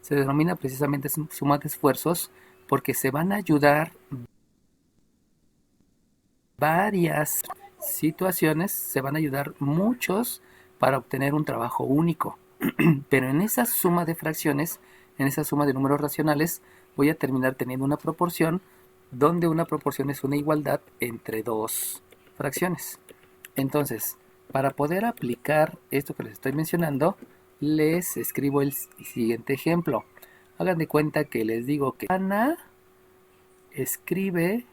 se denomina precisamente suma de esfuerzos porque se van a ayudar varias situaciones, se van a ayudar muchos para obtener un trabajo único. Pero en esa suma de fracciones, en esa suma de números racionales, voy a terminar teniendo una proporción donde una proporción es una igualdad entre dos fracciones. Entonces, para poder aplicar esto que les estoy mencionando, les escribo el siguiente ejemplo. Hagan de cuenta que les digo que Ana escribe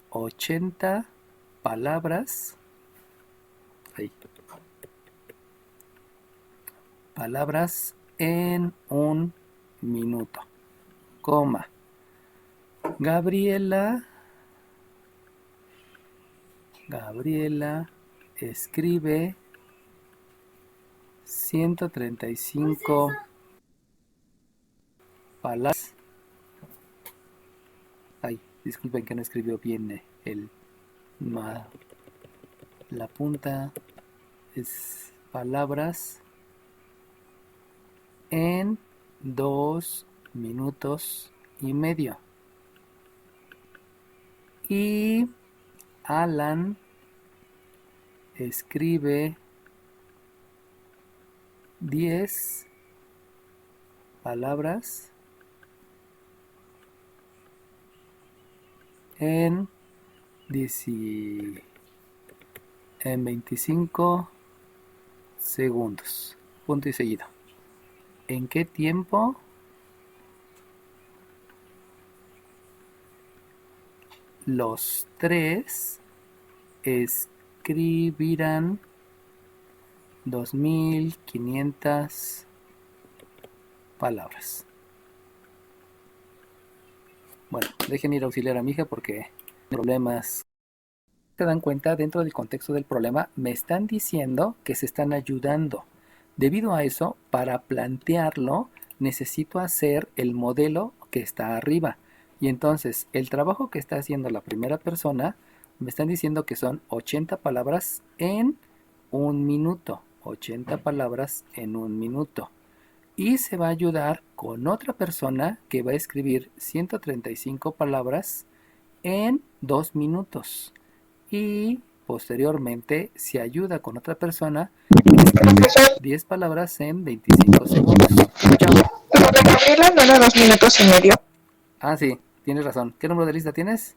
80 palabras, palabras en un minuto, coma. Gabriela escribe 135 palabras. Ay, disculpen que no escribió bien la punta. Es palabras en 2 minutos y medio. Y Alan escribe 10 palabras en 25 segundos. Punto y seguido. ¿En qué tiempo? Los tres escribirán 2500 palabras. Bueno, dejen ir a auxiliar a mi hija porque problemas. Se dan cuenta, dentro del contexto del problema, me están diciendo que se están ayudando. Debido a eso, para plantearlo, necesito hacer el modelo que está arriba. Y entonces, el trabajo que está haciendo la primera persona, me están diciendo que son 80 palabras en un minuto. 80 palabras en un minuto. Y se va a ayudar con otra persona que va a escribir 135 palabras en 2 minutos. Y posteriormente se ayuda con otra persona que escribe 10 palabras en 25 segundos. Chao. Pero de Gabriela no era 2 minutos y medio. Ah, sí, tienes razón. ¿Qué número de lista tienes?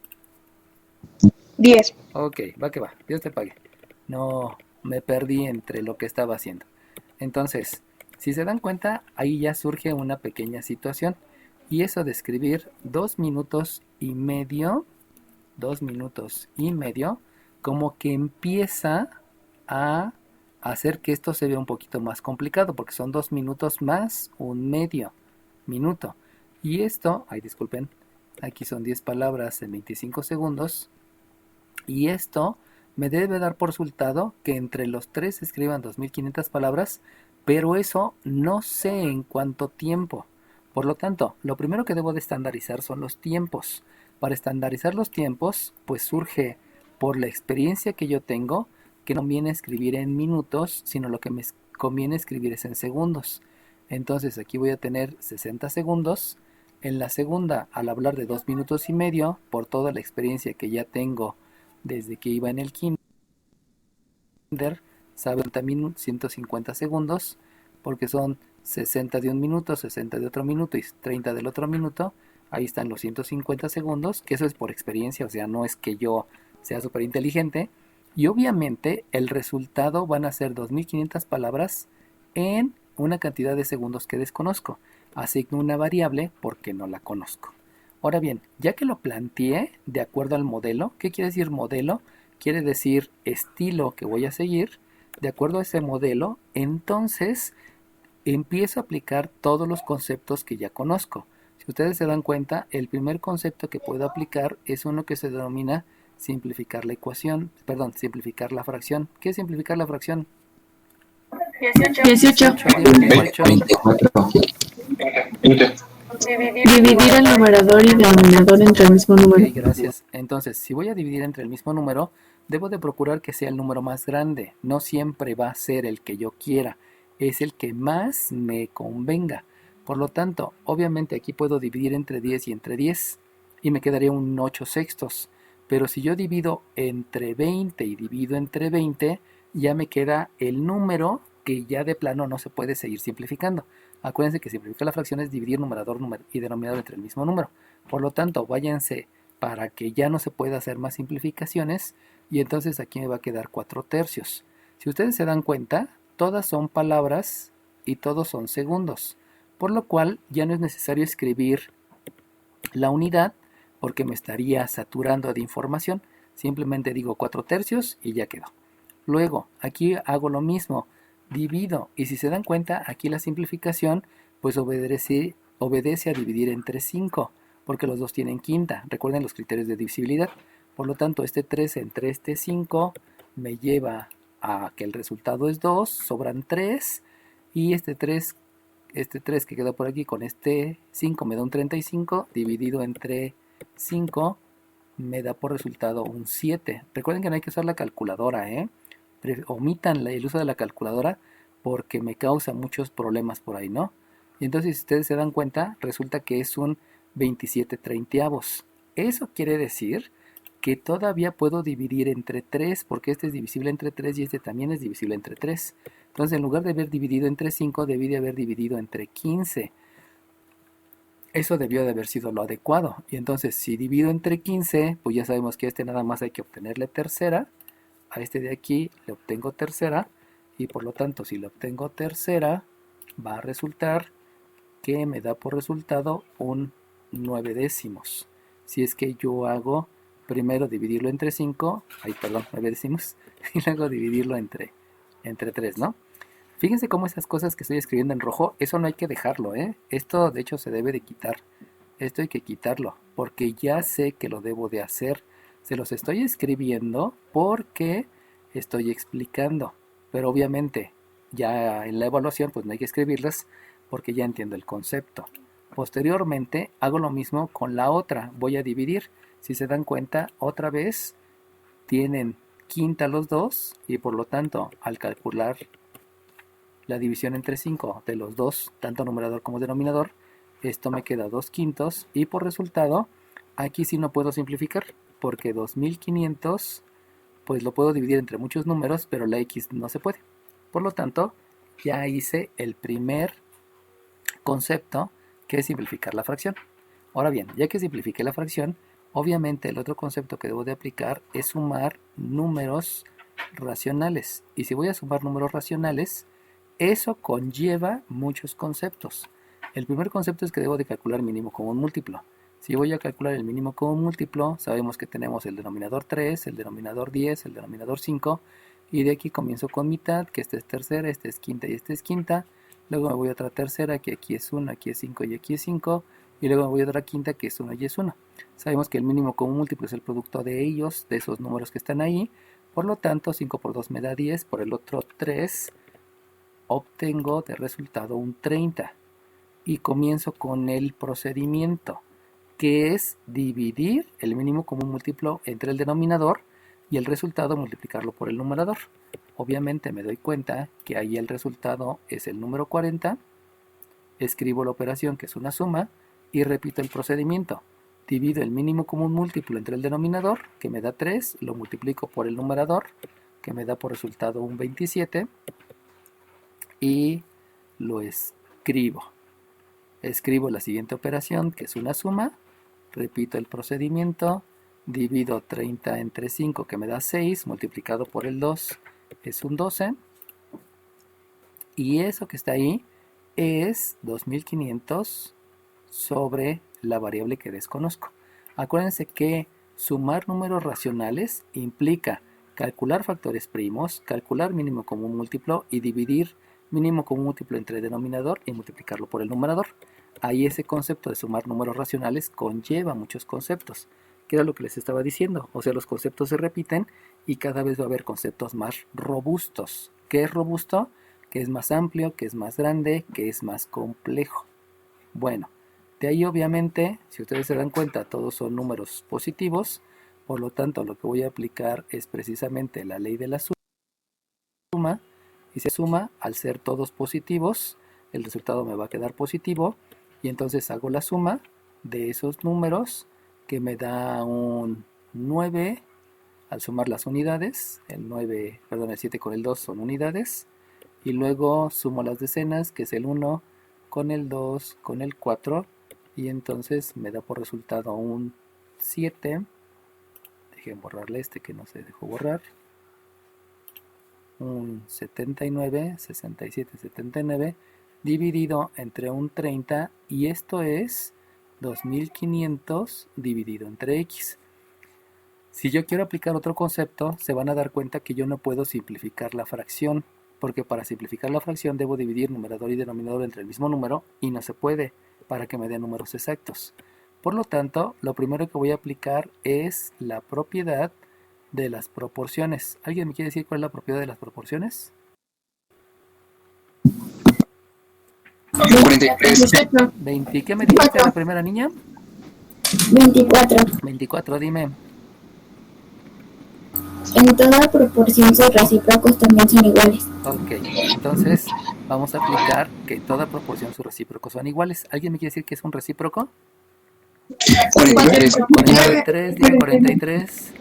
10. Ok, va que va. Dios te pague. No, me perdí entre lo que estaba haciendo. Entonces, si se dan cuenta, ahí ya surge una pequeña situación. Y eso de escribir 2 minutos y medio, 2 minutos y medio, como que empieza a hacer que esto se vea un poquito más complicado, porque son 2 minutos más un medio minuto. Y esto, ay disculpen, aquí son 10 palabras en 25 segundos. Y esto me debe dar por resultado que entre los tres escriban 2500 palabras, pero eso no sé en cuánto tiempo. Por lo tanto, lo primero que debo de estandarizar son los tiempos. Para estandarizar los tiempos, pues surge por la experiencia que yo tengo, que no conviene escribir en minutos, sino lo que me conviene escribir es en segundos. Entonces aquí voy a tener 60 segundos. En la segunda, al hablar de 2 minutos y medio, por toda la experiencia que ya tengo desde que iba en el kinder, saben también 150 segundos, porque son 60 de un minuto, 60 de otro minuto y 30 del otro minuto. Ahí están los 150 segundos, que eso es por experiencia, o sea, no es que yo sea súper inteligente. Y obviamente el resultado van a ser 2500 palabras en una cantidad de segundos que desconozco. Asigno una variable porque no la conozco. Ahora bien, ya que lo planteé de acuerdo al modelo, ¿qué quiere decir modelo? Quiere decir estilo que voy a seguir. De acuerdo a ese modelo, entonces empiezo a aplicar todos los conceptos que ya conozco. Si ustedes se dan cuenta, el primer concepto que puedo aplicar es uno que se denomina simplificar la ecuación, perdón, simplificar la fracción. ¿Qué es simplificar la fracción? 18. 24. Dividir el numerador y denominador entre el mismo número. Ok, gracias. Entonces, si voy a dividir entre el mismo número, debo de procurar que sea el número más grande. No siempre va a ser el que yo quiera. es el que más me convenga. Por lo tanto, obviamente aquí puedo dividir entre 10 y entre 10 y me quedaría un 8 sextos. Pero si yo divido entre 20 y divido entre 20, ya me queda el número que ya de plano no se puede seguir simplificando. Acuérdense que simplificar la fracción es dividir numerador y denominador entre el mismo número. Por lo tanto, váyanse para que ya no se pueda hacer más simplificaciones y entonces aquí me va a quedar 4 tercios. Si ustedes se dan cuenta, todas son palabras y todos son segundos, por lo cual ya no es necesario escribir la unidad porque me estaría saturando de información. Simplemente digo 4 tercios y ya quedó. Luego, aquí hago lo mismo, divido, y si se dan cuenta, aquí la simplificación pues obedece a dividir entre 5, porque los dos tienen quinta. Recuerden los criterios de divisibilidad. Por lo tanto, este 3 entre este 5 me lleva a que el resultado es 2, sobran 3, y este 3 que quedó por aquí con este 5 me da un 35, dividido entre 5 me da por resultado un 7. Recuerden que no hay que usar la calculadora, omitan el uso de la calculadora porque me causa muchos problemas por ahí, ¿no? Y entonces, si ustedes se dan cuenta, resulta que es un 27 treintaavos. Eso quiere decir que todavía puedo dividir entre 3 porque este es divisible entre 3 y este también es divisible entre 3. Entonces, en lugar de haber dividido entre 5, debí de haber dividido entre 15. Eso debió de haber sido lo adecuado. Y entonces, si divido entre 15, pues ya sabemos que a este nada más hay que obtenerle tercera. A este de aquí le obtengo tercera. Y por lo tanto, si le obtengo tercera, va a resultar que me da por resultado un 9 décimos. Si es que yo hago primero dividirlo entre 5, ay, perdón, 9 décimos, y luego dividirlo entre 3, ¿no? Fíjense cómo esas cosas que estoy escribiendo en rojo, eso no hay que dejarlo, ¿eh? Esto de hecho se debe de quitar. Esto hay que quitarlo, porque ya sé que lo debo de hacer. Se los estoy escribiendo porque estoy explicando. Pero obviamente, ya en la evaluación, pues no hay que escribirlas porque ya entiendo el concepto. Posteriormente, hago lo mismo con la otra. Voy a dividir. Si se dan cuenta, otra vez tienen quinta los dos y por lo tanto, al calcular la división entre 5 de los dos, tanto numerador como denominador, esto me queda 2 quintos y por resultado, aquí sí no puedo simplificar, porque 2500 pues lo puedo dividir entre muchos números, pero la x no se puede. Por lo tanto, ya hice el primer concepto, que es simplificar la fracción. Ahora bien, ya que simplifiqué la fracción, obviamente el otro concepto que debo de aplicar es sumar números racionales. Y si voy a sumar números racionales, eso conlleva muchos conceptos. El primer concepto es que debo de calcular mínimo común múltiplo. Si voy a calcular el mínimo común múltiplo, sabemos que tenemos el denominador 3, el denominador 10, el denominador 5, y de aquí comienzo con mitad, que este es tercera, este es quinta y este es quinta. Luego me voy a otra tercera, que aquí es 1, aquí es 5 y aquí es 5. Y luego me voy a otra quinta, que es 1 y es 1. Sabemos que el mínimo común múltiplo es el producto de ellos, de esos números que están ahí. Por lo tanto, 5 por 2 me da 10, por el otro 3 obtengo de resultado un 30 y comienzo con el procedimiento, que es dividir el mínimo común múltiplo entre el denominador y el resultado multiplicarlo por el numerador. Obviamente me doy cuenta que ahí el resultado es el número 40, escribo la operación que es una suma y repito el procedimiento. Divido el mínimo común múltiplo entre el denominador, que me da 3, lo multiplico por el numerador, que me da por resultado un 27, y lo escribo. Escribo la siguiente operación, que es una suma, repito el procedimiento, divido 30 entre 5, que me da 6, multiplicado por el 2, es un 12, y eso que está ahí es 2500 sobre la variable que desconozco. Acuérdense que sumar números racionales implica calcular factores primos, calcular mínimo común múltiplo y dividir mínimo común múltiplo entre el denominador y multiplicarlo por el numerador. Ahí ese concepto de sumar números racionales conlleva muchos conceptos, que era lo que les estaba diciendo. O sea, los conceptos se repiten y cada vez va a haber conceptos más robustos. ¿Qué es robusto? Que es más amplio, que es más grande, que es más complejo. Bueno, de ahí obviamente, si ustedes se dan cuenta, todos son números positivos. Por lo tanto, lo que voy a aplicar es precisamente la ley de la suma. y se suma, al ser todos positivos, el resultado me va a quedar positivo, y entonces hago la suma de esos números que me da un 9 al sumar las unidades. El 9, perdón, el 7 con el 2 son unidades, y luego sumo las decenas, que es el 1 con el 2 con el 4, y entonces me da por resultado un 7. Dejen borrarle este que no se dejó borrar. Un 79, 67, 79 dividido entre un 30, y esto es 2500 dividido entre x. Si yo quiero aplicar otro concepto, se van a dar cuenta que yo no puedo simplificar la fracción, porque para simplificar la fracción debo dividir numerador y denominador entre el mismo número, y no se puede para que me den números exactos. Por lo tanto, lo primero que voy a aplicar es la propiedad de las proporciones. ¿Alguien me quiere decir cuál es la propiedad de las proporciones? 43. 20. ¿Qué me dijiste la primera niña? 24. 24, dime. En toda proporción sus recíprocos también son iguales. Ok, entonces vamos a aplicar que en toda proporción sus recíprocos son iguales. ¿Alguien me quiere decir qué es un recíproco? 43. 43, dime 43.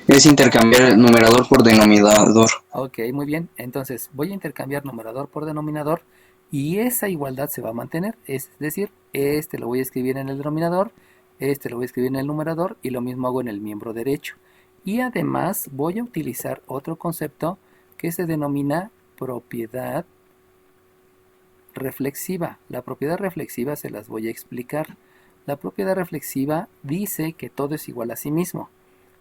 Es intercambiar el numerador por denominador. Ok, muy bien. Entonces voy a intercambiar numerador por denominador, y esa igualdad se va a mantener. Es decir, este lo voy a escribir en el denominador, este lo voy a escribir en el numerador, y lo mismo hago en el miembro derecho. Y además voy a utilizar otro concepto que se denomina propiedad reflexiva. La propiedad reflexiva se las voy a explicar. La propiedad reflexiva dice que todo es igual a sí mismo.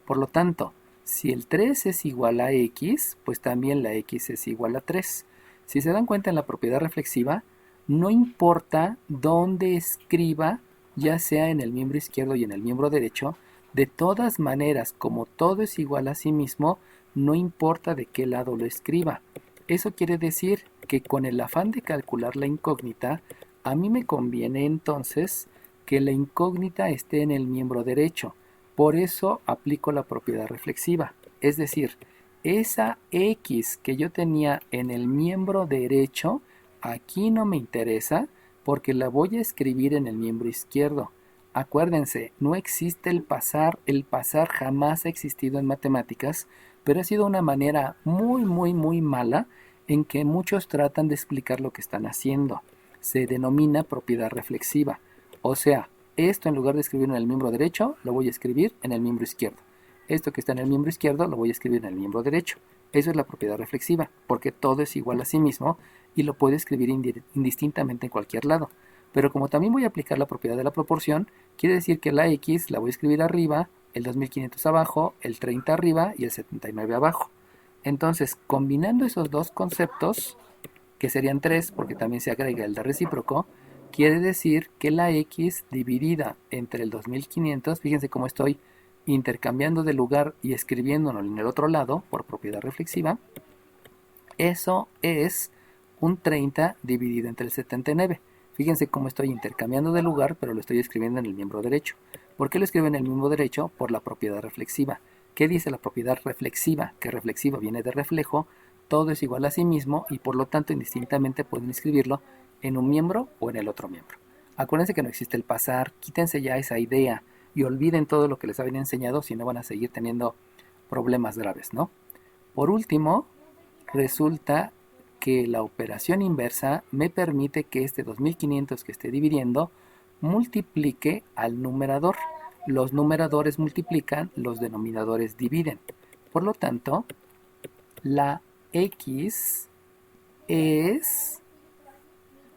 Por lo tanto, si el 3 es igual a x, pues también la x es igual a 3. Si se dan cuenta, en la propiedad reflexiva, no importa dónde escriba, ya sea en el miembro izquierdo y en el miembro derecho, de todas maneras, como todo es igual a sí mismo, no importa de qué lado lo escriba. Eso quiere decir que con el afán de calcular la incógnita, a mí me conviene entonces que la incógnita esté en el miembro derecho. Por eso aplico la propiedad reflexiva. Es decir, esa x que yo tenía en el miembro derecho, aquí no me interesa porque la voy a escribir en el miembro izquierdo. Acuérdense, no existe el pasar jamás ha existido en matemáticas, pero ha sido una manera muy mala en que muchos tratan de explicar lo que están haciendo. Se denomina propiedad reflexiva. O sea, esto en lugar de escribirlo en el miembro derecho, lo voy a escribir en el miembro izquierdo. Esto que está en el miembro izquierdo, lo voy a escribir en el miembro derecho. Eso es la propiedad reflexiva, porque todo es igual a sí mismo y lo puedo escribir indistintamente en cualquier lado. Pero como también voy a aplicar la propiedad de la proporción, quiere decir que la x la voy a escribir arriba, el 2500 abajo, el 30 arriba y el 79 abajo. Entonces, combinando esos dos conceptos, que serían 3 porque también se agrega el de recíproco, quiere decir que la x dividida entre el 2500, fíjense cómo estoy intercambiando de lugar y escribiéndolo en el otro lado por propiedad reflexiva, eso es un 30 dividido entre el 79. Fíjense cómo estoy intercambiando de lugar, pero lo estoy escribiendo en el miembro derecho. ¿Por qué lo escribo en el miembro derecho? Por la propiedad reflexiva. ¿Qué dice la propiedad reflexiva? Que reflexiva viene de reflejo, todo es igual a sí mismo y por lo tanto indistintamente pueden escribirlo en un miembro o en el otro miembro. Acuérdense que no existe el pasar, quítense ya esa idea y olviden todo lo que les habían enseñado, si no van a seguir teniendo problemas graves, ¿no? Por último, resulta que la operación inversa me permite que este 2500 que esté dividiendo multiplique al numerador. Los numeradores multiplican, los denominadores dividen. Por lo tanto, la x es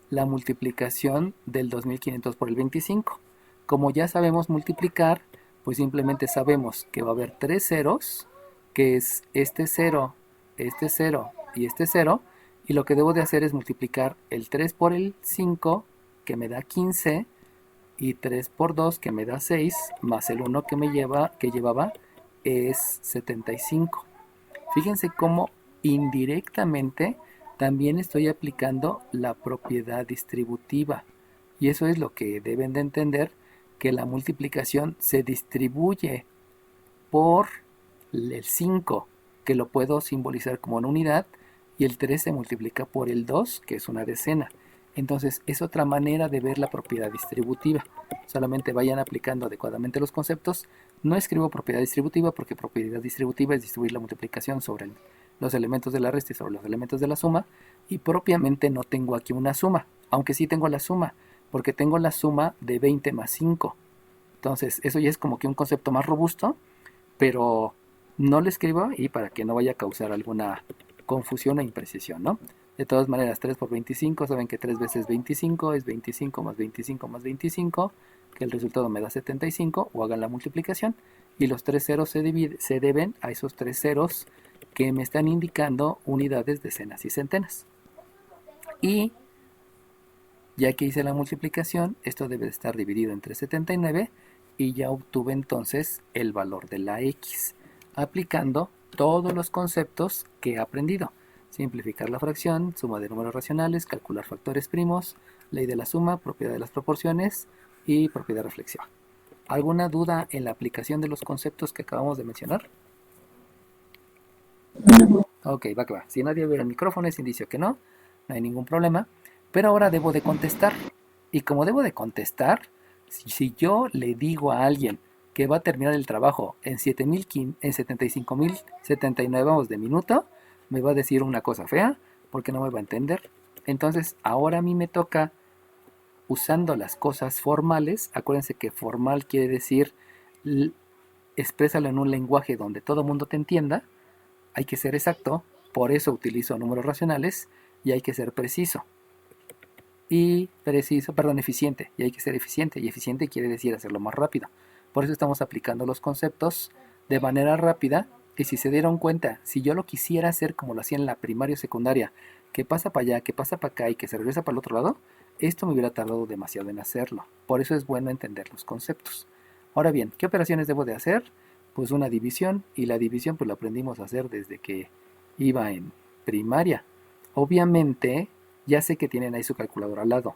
la multiplicación del 2500 por el 25. Como ya sabemos multiplicar, pues simplemente sabemos que va a haber 3 ceros, que es este 0 y este 0, y lo que debo de hacer es multiplicar el 3 por el 5, que me da 15, y 3 por 2, que me da 6, más el 1 que llevaba es 75. Fíjense cómo indirectamente también estoy aplicando la propiedad distributiva. Y eso es lo que deben de entender, que la multiplicación se distribuye por el 5, que lo puedo simbolizar como una unidad, y el 3 se multiplica por el 2, que es una decena. Entonces es otra manera de ver la propiedad distributiva. Solamente vayan aplicando adecuadamente los conceptos. No escribo propiedad distributiva porque propiedad distributiva es distribuir la multiplicación sobre los elementos de la resta y sobre los elementos de la suma. Y propiamente no tengo aquí una suma, aunque sí tengo la suma, porque tengo la suma de 20 más 5. Entonces eso ya es como que un concepto más robusto, pero no lo escribo y para que no vaya a causar alguna confusión o imprecisión, ¿no? De todas maneras, 3 por 25, saben que 3 veces 25 es 25 más 25 más 25, que el resultado me da 75, o hagan la multiplicación, y los 3 ceros se deben a esos 3 ceros que me están indicando unidades, decenas y centenas. Y ya que hice la multiplicación, esto debe estar dividido entre 79 y ya obtuve entonces el valor de la X, aplicando todos los conceptos que he aprendido. Simplificar la fracción, suma de números racionales, calcular factores primos, ley de la suma, propiedad de las proporciones y propiedad reflexiva. ¿Alguna duda en la aplicación de los conceptos que acabamos de mencionar? Ok, va que va. Si nadie ve el micrófono es indicio que no hay ningún problema. Pero ahora debo de contestar. Y como debo de contestar, si yo le digo a alguien que va a terminar el trabajo en 75.079 de minuto, me va a decir una cosa fea porque no me va a entender. Entonces ahora a mí me toca, usando las cosas formales. Acuérdense que formal quiere decir exprésalo en un lenguaje donde todo el mundo te entienda. Hay que ser exacto, por eso utilizo números racionales, y hay que ser preciso. Eficiente, y hay que ser eficiente, y eficiente quiere decir hacerlo más rápido. Por eso estamos aplicando los conceptos de manera rápida, y si se dieron cuenta, si yo lo quisiera hacer como lo hacía en la primaria o secundaria, que pasa para allá, que pasa para acá y que se regresa para el otro lado, esto me hubiera tardado demasiado en hacerlo. Por eso es bueno entender los conceptos. Ahora bien, ¿qué operaciones debo de hacer? Pues una división, y la división pues la aprendimos a hacer desde que iba en primaria. Obviamente ya sé que tienen ahí su calculadora al lado,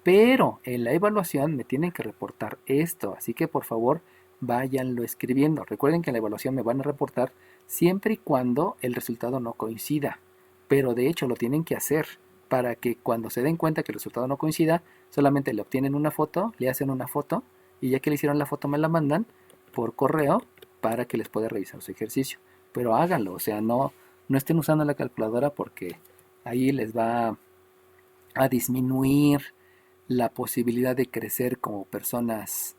pero en la evaluación me tienen que reportar esto, así que por favor váyanlo escribiendo. Recuerden que en la evaluación me van a reportar siempre y cuando el resultado no coincida, pero de hecho lo tienen que hacer para que cuando se den cuenta que el resultado no coincida, solamente le obtienen una foto, le hacen una foto, y ya que le hicieron la foto me la mandan por correo para que les pueda revisar su ejercicio. Pero háganlo, o sea, no estén usando la calculadora porque ahí les va a disminuir la posibilidad de crecer como personas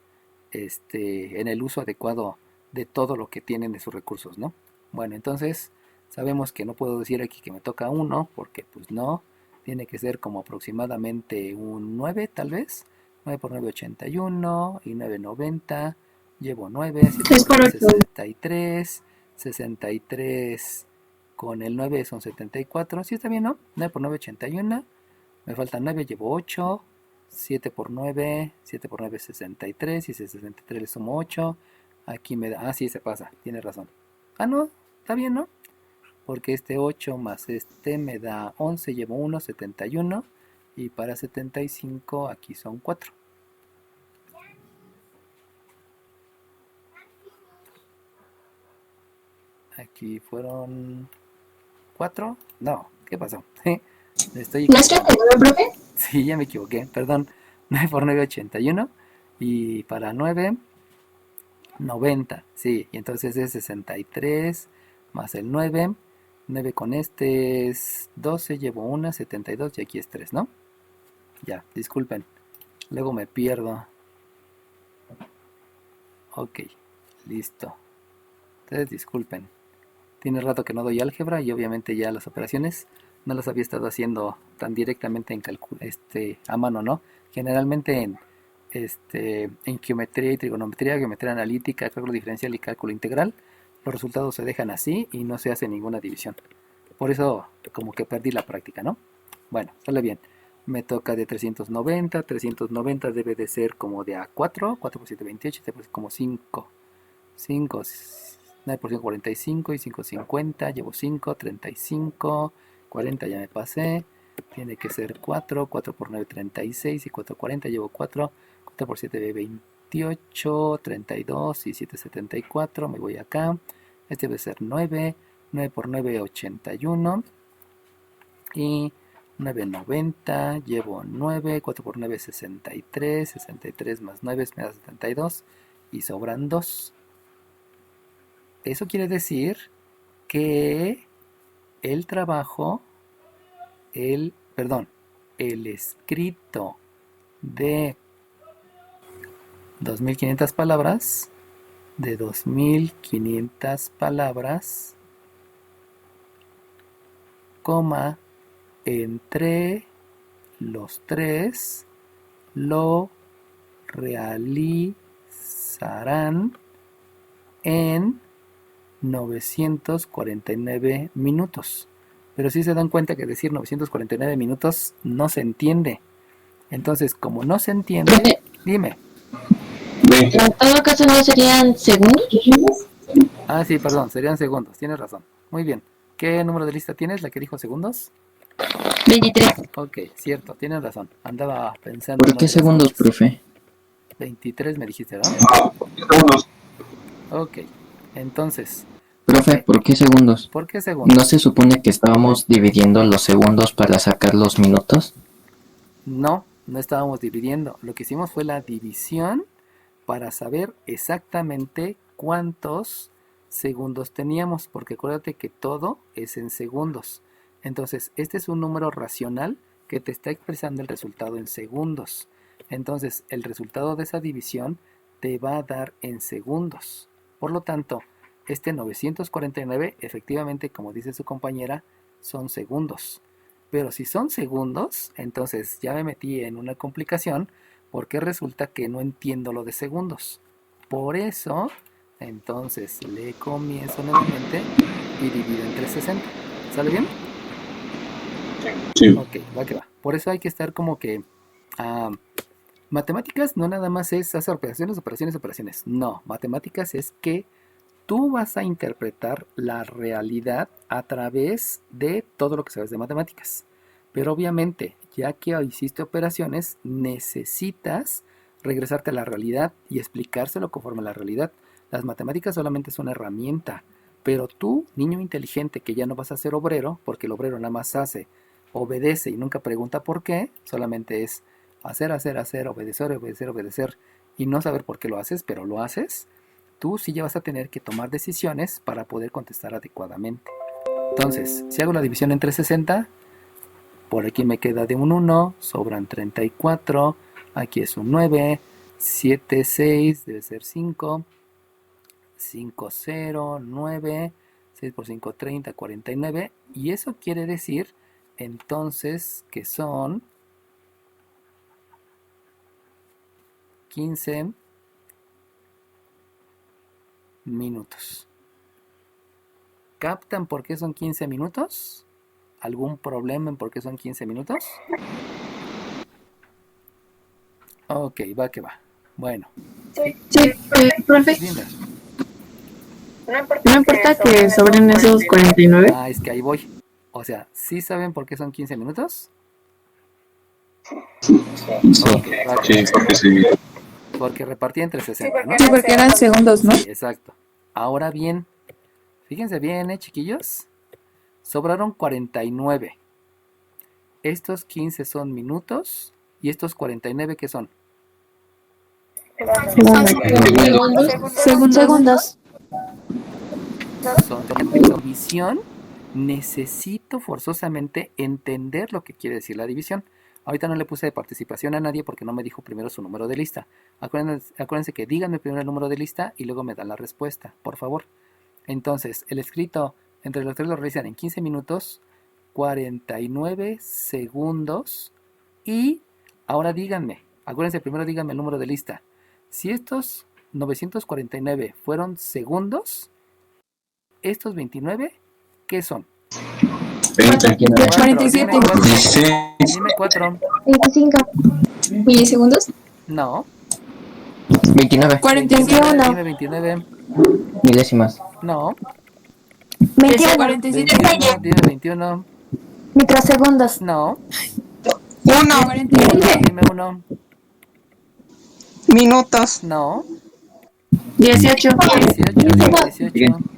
en el uso adecuado de todo lo que tienen de sus recursos, ¿no? Bueno, entonces sabemos que no puedo decir aquí que me toca 1 porque pues no, tiene que ser como aproximadamente un 9 tal vez. 9 por 9, 81 y 9, 90. Llevo 9, 7 por 9, 63. 63 con el 9 son 74. ¿Sí está bien, no? 9 por 9, 81. Me faltan 9, llevo 8. 7 por 9, 7 por 9 es 63. Y si 63 le sumo 8. Aquí me da, ah, sí, se pasa, tiene razón. Ah, no, está bien, ¿no? Porque este 8 más este me da 11, llevo 1, 71. Y para 75 aquí son 4. Aquí fueron 4. No, ¿qué pasó? Estoy ¿No está seguro, profe? Sí, ya me equivoqué, perdón. 9 por 9, 81. Y para 9, 90. Sí, y entonces es 63 más el 9. 9 con este es 12, llevo 1, 72 y aquí es 3, ¿no? Ya, disculpen. Luego me pierdo. Ok, listo. Entonces disculpen. Tiene rato que no doy álgebra y obviamente ya las operaciones no las había estado haciendo tan directamente en a mano, ¿no? Generalmente en geometría y trigonometría, geometría analítica, cálculo diferencial y cálculo integral, los resultados se dejan así y no se hace ninguna división. Por eso como que perdí la práctica, ¿no? Bueno, sale bien. Me toca de 390. 390 debe de ser como de A4. 4 por 7, 28. Debe ser como 5. 5, 9 por 5, 45. Y 5, 50. Llevo 5, 35. 40 ya me pasé. Tiene que ser 4. 4 por 9, 36. Y 4, 40. Llevo 4. 4 por 7, 28. 32. Y 7, 74. Me voy acá. Este debe ser 9. 9 por 9, 81. y 9,90, llevo 9, 4 por 9 es 63, 63 más 9 me da 72 y sobran 2. Eso quiere decir que el trabajo, el escrito de 2.500 palabras, coma, entre los tres lo realizarán en 949 minutos. Pero si se dan cuenta que decir 949 minutos no se entiende. Entonces, como no se entiende, Profe, dime. en todo caso no serían segundos. Ah, sí, perdón, serían segundos, tienes razón. Muy bien. ¿Qué número de lista tienes? ¿La que dijo segundos? 23. Ok, cierto, tienes razón. Andaba pensando ¿Por en qué otras segundos, cosas. profe? 23 me dijiste, ¿verdad? Segundos. Ok, entonces, Profe, ¿por qué segundos? ¿por qué segundos? ¿No se supone que estábamos dividiendo los segundos para sacar los minutos? No, no estábamos dividiendo. Lo que hicimos fue la división para saber exactamente cuántos segundos teníamos, porque acuérdate que todo es en segundos. Entonces, este es un número racional que te está expresando el resultado en segundos. Entonces, el resultado de esa división te va a dar en segundos. Por lo tanto, este 949, efectivamente, como dice su compañera, son segundos. Pero si son segundos, entonces ya me metí en una complicación porque resulta que no entiendo lo de segundos. Por eso, entonces le comienzo nuevamente y divido entre 60. ¿Sale bien? Sí. Ok, va que va. Por eso hay que estar como que... matemáticas no nada más es hacer operaciones. No, matemáticas es que tú vas a interpretar la realidad a través de todo lo que sabes de matemáticas. Pero obviamente, ya que hiciste operaciones, necesitas regresarte a la realidad y explicárselo conforme a la realidad. Las matemáticas solamente es una herramienta, pero tú, niño inteligente, que ya no vas a ser obrero, porque el obrero nada más hace, obedece y nunca pregunta por qué, solamente es hacer, obedecer, y no saber por qué lo haces, pero lo haces. Tú sí ya vas a tener que tomar decisiones para poder contestar adecuadamente. Entonces, si hago la división entre 60, por aquí me queda de un 1, sobran 34, aquí es un 9, 7, 6, debe ser 5, 5, 0, 9, 6 por 5, 30, 49, y eso quiere decir entonces que son 15 minutos. ¿Captan por qué son 15 minutos? ¿Algún problema en por qué son 15 minutos? Ok, va que va. Bueno, Sí, profe, dime. ¿no importa que sobren esos 49? Ah, es que ahí voy. O sea, ¿sí saben por qué son 15 minutos? Sí, Ok, va que sí, va. porque sí. Porque repartí entre 60, ¿no? Sí, porque eran segundos, ¿no? Sí, exacto. Ahora bien, fíjense bien, chiquillos. Sobraron 49. Estos 15 son minutos. ¿Y estos 49 qué son? Segundos. Son división. Necesito forzosamente entender lo que quiere decir la división. Ahorita no le puse de participación a nadie porque no me dijo primero su número de lista. Acuérdense que díganme primero el número de lista y luego me dan la respuesta, por favor. Entonces, el escrito entre los tres lo realizan en 15 minutos, 49 segundos. Y ahora díganme, acuérdense, primero díganme el número de lista. Si estos 949 fueron segundos, estos 29, ¿qué son? 20. 47. Dime 4. 16. Dime 4. 25. ¿Milisegundos? No. 29 41. Dime 29. milésimas. No. 21. 47. 21. Dime 21. Microsegundos. No. 1. Dime 1. Minutos. No. 18 18. Dime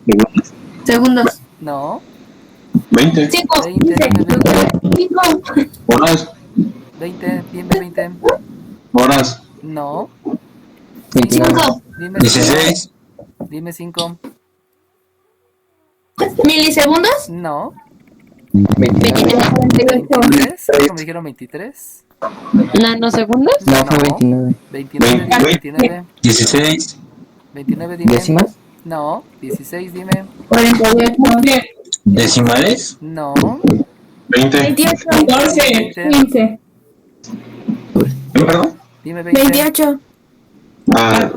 18. segundos. No. 20. 5. 20, dime 20. Horas. 20, dime 20. Horas. No. 29. 5. Dime 16. 5. Dime 5. ¿Milisegundos? No. 29. 23. Creo que me dijeron 23. ¿Nanosegundos? No, fue 29. 29, dime 29. 16. 29, dime. ¿Décimas? No. 16, dime. 48. Decimales. No. 20. 28. 20, 15. ¿Perdón? Dime 20. 28. Ah,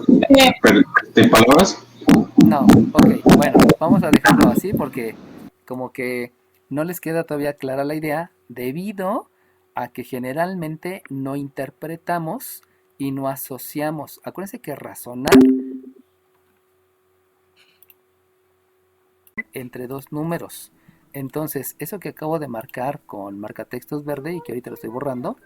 ¿de palabras? No, ok, bueno, vamos a dejarlo así porque como que no les queda todavía clara la idea debido a que generalmente no interpretamos y no asociamos. Acuérdense que razonar entre dos números. Entonces, eso que acabo de marcar con marcatextos verde y que ahorita lo estoy borrando,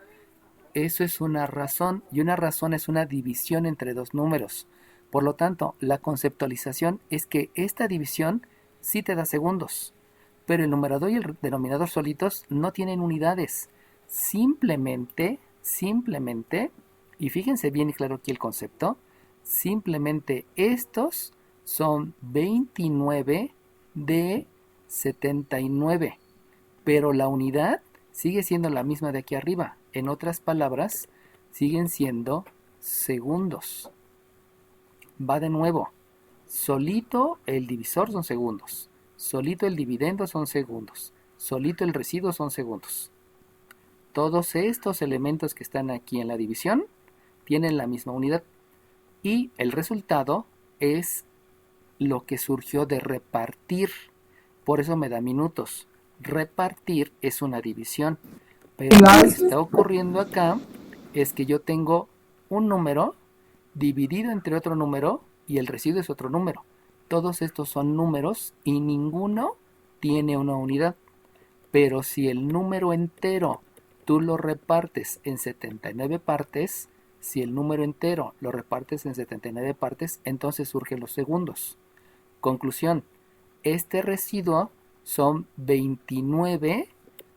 eso es una razón y una razón es una división entre dos números. Por lo tanto, la conceptualización es que esta división sí te da segundos, pero el numerador y el denominador solitos no tienen unidades. Simplemente, y fíjense bien y claro aquí el concepto, simplemente estos son 29 de 79, pero la unidad sigue siendo la misma de aquí arriba. En otras palabras, siguen siendo segundos. Va de nuevo. Solito el divisor son segundos. Solito el dividendo son segundos. Solito el residuo son segundos. Todos estos elementos que están aquí en la división tienen la misma unidad. Y el resultado es lo que surgió de repartir. Por eso me da minutos. Repartir es una división. Pero lo que está ocurriendo acá es que yo tengo un número dividido entre otro número y el residuo es otro número. Todos estos son números y ninguno tiene una unidad. Pero si el número entero tú lo repartes en 79 partes, si el número entero lo repartes en 79 partes, entonces surgen los segundos. Conclusión, este residuo son 29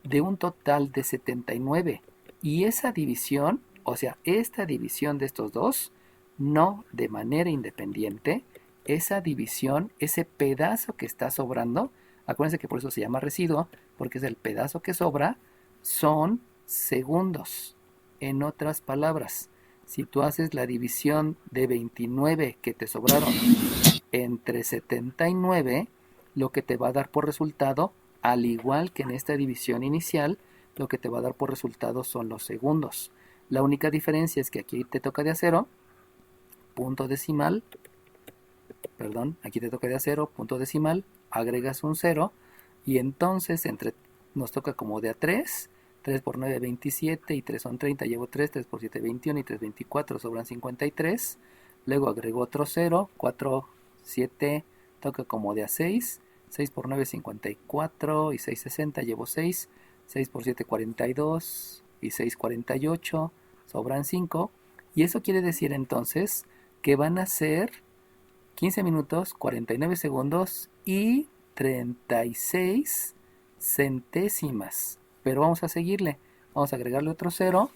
de un total de 79. Y esa división, o sea, esta división de estos dos, no de manera independiente, esa división, ese pedazo que está sobrando, acuérdense que por eso se llama residuo, porque es el pedazo que sobra, son segundos. En otras palabras, si tú haces la división de 29 que te sobraron entre 79, lo que te va a dar por resultado, al igual que en esta división inicial, lo que te va a dar por resultado son los segundos. La única diferencia es que aquí te toca de a cero, punto decimal, perdón, aquí te toca de a cero, punto decimal, agregas un 0 y entonces nos toca como de a 3, 3 por 9, 27 y 3 son 30, llevo 3, 3 por 7, 21 y 3, 24, sobran 53, luego agrego otro 0, 4, 7, toca como de a 6, 6 por 9, 54 y 6, 60, llevo 6, 6 por 7, 42 y 6, 48, sobran 5 y eso quiere decir entonces que van a ser 15 minutos, 49 segundos y 36 centésimas. Pero vamos a seguirle. Vamos a agregarle otro 0.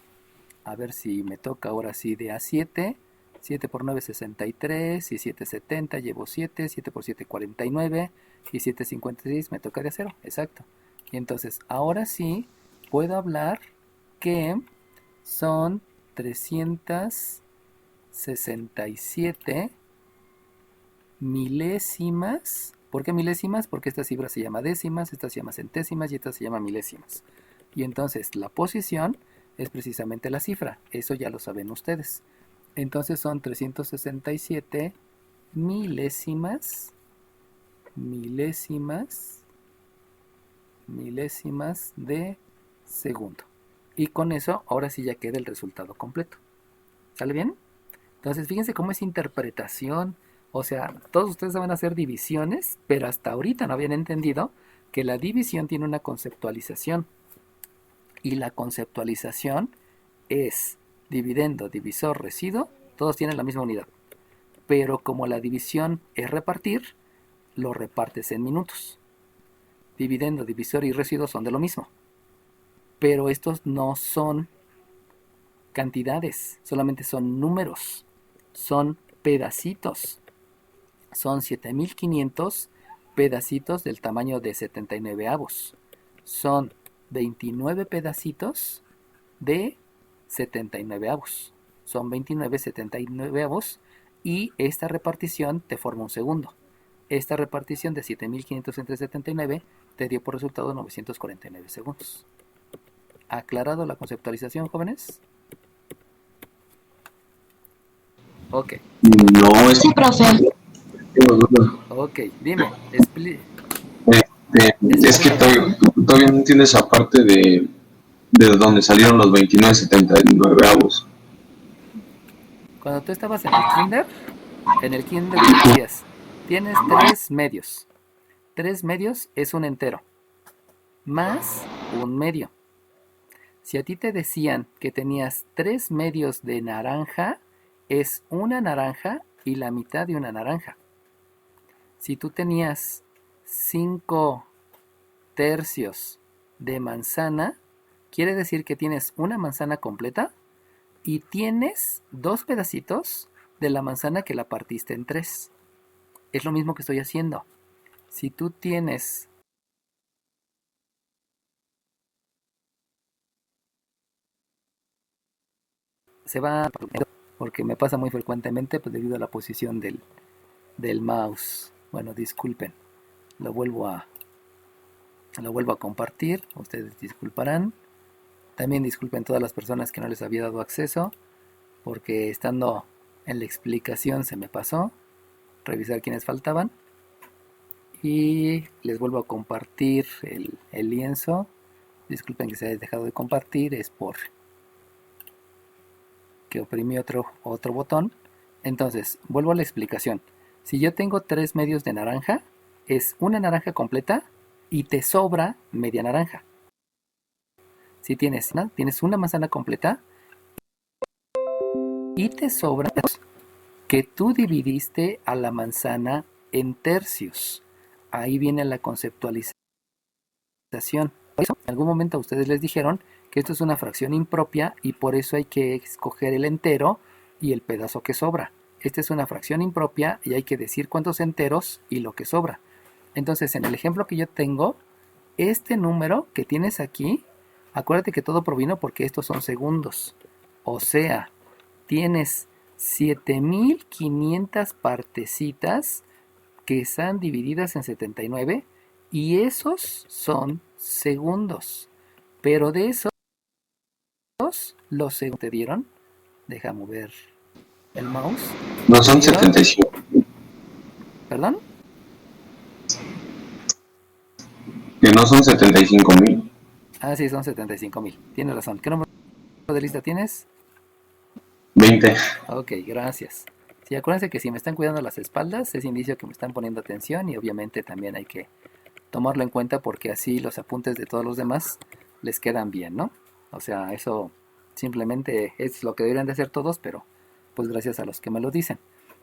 A ver si me toca ahora sí de a 7. 7 por 9, 63 y 7, 70. Llevo 7. 7 por 7, 49 y 7, 56. Me toca de a 0. Exacto. Y entonces ahora sí puedo hablar que son 367 milésimas. ¿Por qué milésimas? Porque esta cifra se llama décimas, esta se llama centésimas y esta se llama milésimas. Y entonces la posición es precisamente la cifra. Eso ya lo saben ustedes. Entonces son 367 milésimas de segundo. Y con eso ahora sí ya queda el resultado completo. ¿Sale bien? Entonces fíjense cómo es interpretación. O sea, todos ustedes van a hacer divisiones, pero hasta ahorita no habían entendido que la división tiene una conceptualización. Y la conceptualización es dividendo, divisor, residuo, todos tienen la misma unidad. Pero como la división es repartir, lo repartes en minutos. dividendo, divisor y residuo son de lo mismo. Pero estos no son cantidades, solamente son números, son pedacitos. Son 7500 pedacitos del tamaño de 79 avos. Son 29 pedacitos de 79 avos. Son 29 79 avos y esta repartición te forma un segundo. Esta repartición de 7500 entre 79 te dio por resultado 949 segundos. ¿Aclarado la conceptualización, jóvenes? Ok. No, es Sí, profe. Ok, dime, es que todavía no entiendes esa parte de donde salieron los 29,79 avos. cuando tú estabas en el kinder decías, tienes 3 medios. 3 medios es un entero, más un medio. Si a ti te decían que tenías 3 medios de naranja, es una naranja y la mitad de una naranja. Si tú tenías 5 tercios de manzana, quiere decir que tienes una manzana completa y tienes 2 pedacitos de la manzana que la partiste en 3. Es lo mismo que estoy haciendo. Si tú tienes se va porque me pasa muy frecuentemente pues, debido a la posición del mouse. Bueno, disculpen. Lo vuelvo a compartir. Ustedes disculparán. También disculpen todas las personas que no les había dado acceso porque estando en la explicación se me pasó revisar quiénes faltaban. Y les vuelvo a compartir el lienzo. Disculpen que se haya dejado de compartir, es por que oprimí otro botón. Entonces, vuelvo a la explicación. Si yo tengo 3 medios de naranja, es una naranja completa y te sobra media naranja. Si tienes una manzana completa y te sobra que tú dividiste a la manzana en tercios. Ahí viene la conceptualización. Por eso, en algún momento a ustedes les dijeron que esto es una fracción impropia y por eso hay que escoger el entero y el pedazo que sobra. Esta es una fracción impropia y hay que decir cuántos enteros y lo que sobra. Entonces, en el ejemplo que yo tengo, este número que tienes aquí, acuérdate que todo provino porque estos son segundos. O sea, tienes 7500 partecitas que están divididas en 79 y esos son segundos. Pero de esos, los segundos te dieron, deja mover el mouse. No son 75. ¿Perdón? Que no son 75,000. Ah, sí, son 75,000. Tienes razón. ¿Qué número de lista tienes? 20. Ok, gracias. Sí, acuérdense que si me están cuidando las espaldas es indicio que me están poniendo atención y obviamente también hay que tomarlo en cuenta porque así los apuntes de todos los demás les quedan bien, ¿no? O sea, eso simplemente es lo que deberían de hacer todos, pero pues gracias a los que me lo dicen.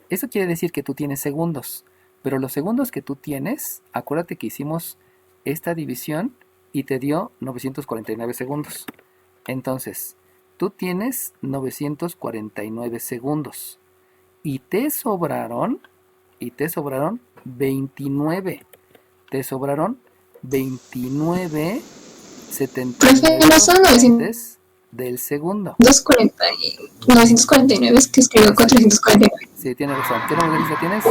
Eso quiere decir que tú tienes segundos, pero los segundos que tú tienes, acuérdate que hicimos esta división y te dio 949 segundos. Entonces, tú tienes 949 segundos y te sobraron 29. Te sobraron 29 79 Profe, no son 900. partes del segundo. 949 es que escribió 449. Sí, tienes razón. ¿Qué número de lista tienes?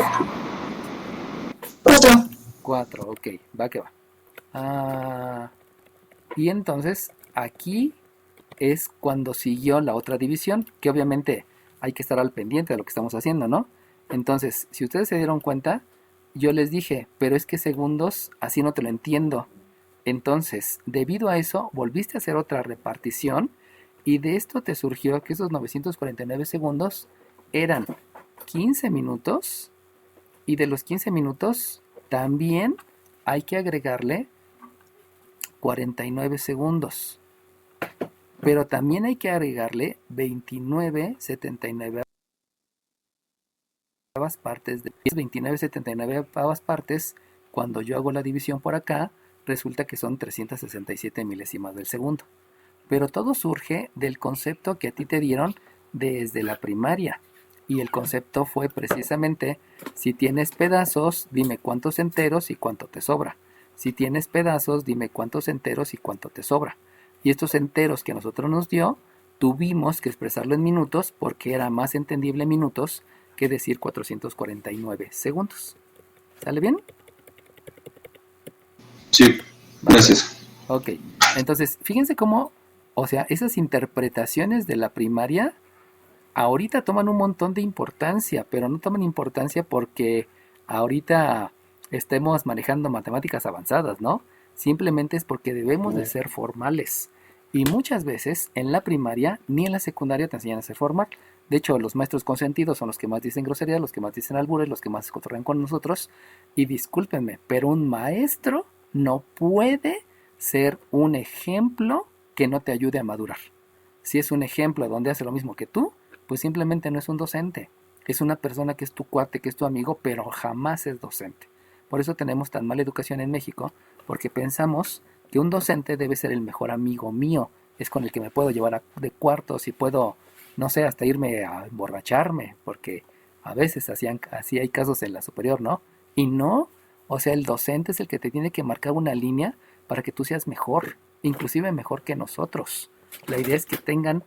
4. 4, ok, va que va. Y entonces aquí es cuando siguió la otra división, que obviamente hay que estar al pendiente de lo que estamos haciendo, ¿no? Entonces, si ustedes se dieron cuenta, yo les dije, pero es que segundos, así no te lo entiendo. Entonces, debido a eso, volviste a hacer otra repartición y de esto te surgió que esos 949 segundos eran 15 minutos y de los 15 minutos también hay que agregarle 49 segundos. Pero también hay que agregarle 29 79 partes de 29 79 partes cuando yo hago la división por acá resulta que son 367 milésimas del segundo. Pero todo surge del concepto que a ti te dieron desde la primaria. Y el concepto fue precisamente, si tienes pedazos, dime cuántos enteros y cuánto te sobra. Si tienes pedazos, dime cuántos enteros y cuánto te sobra. Y estos enteros que a nosotros nos dio, tuvimos que expresarlo en minutos porque era más entendible minutos que decir 449 segundos. ¿Sale bien? Sí, gracias. Ok, entonces fíjense cómo, o sea, esas interpretaciones de la primaria ahorita toman un montón de importancia, pero no toman importancia porque ahorita estemos manejando matemáticas avanzadas, ¿no? Simplemente es porque debemos de ser formales. Y muchas veces en la primaria ni en la secundaria te enseñan a ser formal. De hecho, los maestros consentidos son los que más dicen groserías, los que más dicen albures, los que más se cotorrean con nosotros. Y discúlpenme, pero un maestro no puede ser un ejemplo que no te ayude a madurar. Si es un ejemplo donde hace lo mismo que tú, pues simplemente no es un docente. Es una persona que es tu cuate, que es tu amigo, pero jamás es docente. Por eso tenemos tan mala educación en México, porque pensamos que un docente debe ser el mejor amigo mío. Es con el que me puedo llevar de cuartos y puedo, no sé, hasta irme a emborracharme, porque a veces así hay casos en la superior, ¿no? Y no, o sea, el docente es el que te tiene que marcar una línea para que tú seas mejor, inclusive mejor que nosotros. La idea es que tengan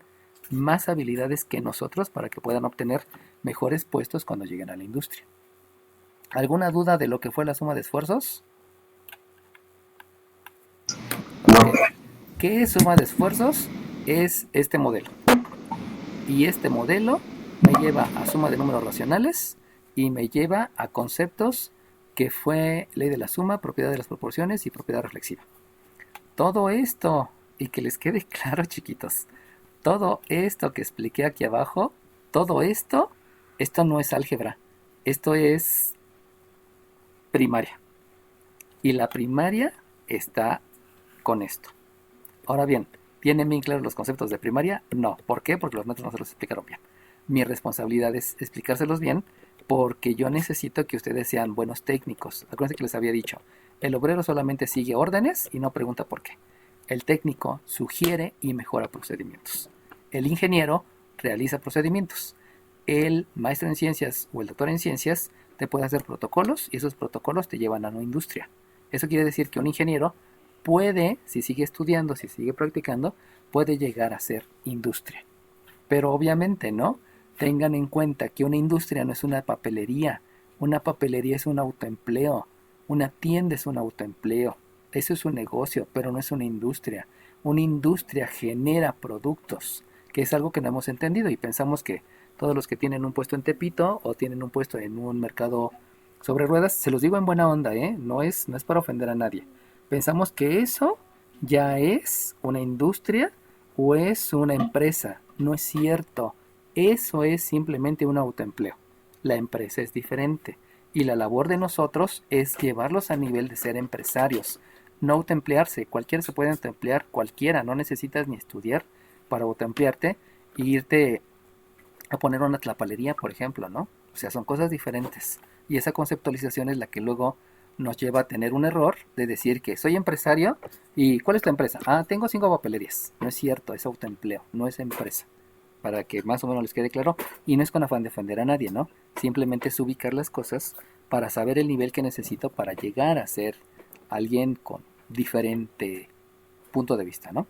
más habilidades que nosotros para que puedan obtener mejores puestos cuando lleguen a la industria. ¿Alguna duda de lo que fue la suma de esfuerzos? No. ¿Qué es suma de esfuerzos? Es este modelo. Y este modelo me lleva a suma de números racionales y me lleva a conceptos que fue ley de la suma, propiedad de las proporciones y propiedad reflexiva. Todo esto, y que les quede claro, chiquitos, todo esto que expliqué aquí abajo, todo esto no es álgebra, esto es primaria. Y la primaria está con esto. Ahora bien, ¿tienen bien claros los conceptos de primaria? No. ¿Por qué? Porque los maestros no se los explicaron bien. Mi responsabilidad es explicárselos bien porque yo necesito que ustedes sean buenos técnicos. Acuérdense que les había dicho, el obrero solamente sigue órdenes y no pregunta por qué. El técnico sugiere y mejora procedimientos. El ingeniero realiza procedimientos. El maestro en ciencias o el doctor en ciencias te puede hacer protocolos y esos protocolos te llevan a una industria. Eso quiere decir que un ingeniero puede, si sigue estudiando, si sigue practicando, puede llegar a ser industria. Pero obviamente, ¿no? Tengan en cuenta que una industria no es una papelería es un autoempleo, una tienda es un autoempleo, eso es un negocio, pero no es una industria. Una industria genera productos, que es algo que no hemos entendido y pensamos que todos los que tienen un puesto en Tepito o tienen un puesto en un mercado sobre ruedas, se los digo en buena onda, no es para ofender a nadie. Pensamos que eso ya es una industria o es una empresa. No es cierto. Eso es simplemente un autoempleo. La empresa es diferente. Y la labor de nosotros es llevarlos a nivel de ser empresarios. No autoemplearse. Cualquiera se puede autoemplear, cualquiera. No necesitas ni estudiar para autoemplearte e irte a poner una tlapalería, por ejemplo, ¿no? O sea, son cosas diferentes. Y esa conceptualización es la que luego nos lleva a tener un error de decir que soy empresario y ¿cuál es tu empresa? Ah, tengo 5 papelerías. No es cierto, es autoempleo, no es empresa. Para que más o menos les quede claro. Y no es con afán de ofender a nadie, ¿no? Simplemente es ubicar las cosas para saber el nivel que necesito para llegar a ser alguien con diferente punto de vista, ¿no?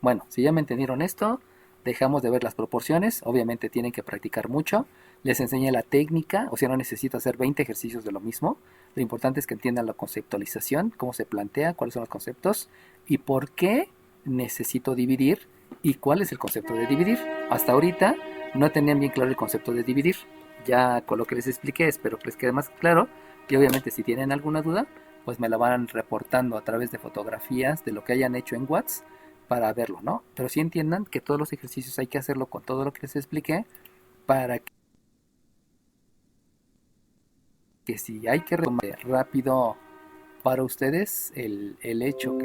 Bueno, si ya me entendieron esto, dejamos de ver las proporciones. Obviamente tienen que practicar mucho. Les enseñé la técnica, o sea, no necesito hacer 20 ejercicios de lo mismo. Lo importante es que entiendan la conceptualización, cómo se plantea, cuáles son los conceptos y por qué necesito dividir y cuál es el concepto de dividir. Hasta ahorita no tenían bien claro el concepto de dividir. Ya con lo que les expliqué, espero que les quede más claro. Y obviamente si tienen alguna duda, pues me la van reportando a través de fotografías de lo que hayan hecho en Watts para verlo, ¿no? Pero sí entiendan que todos los ejercicios hay que hacerlo con todo lo que les expliqué para que si hay que retomar rápido para ustedes el hecho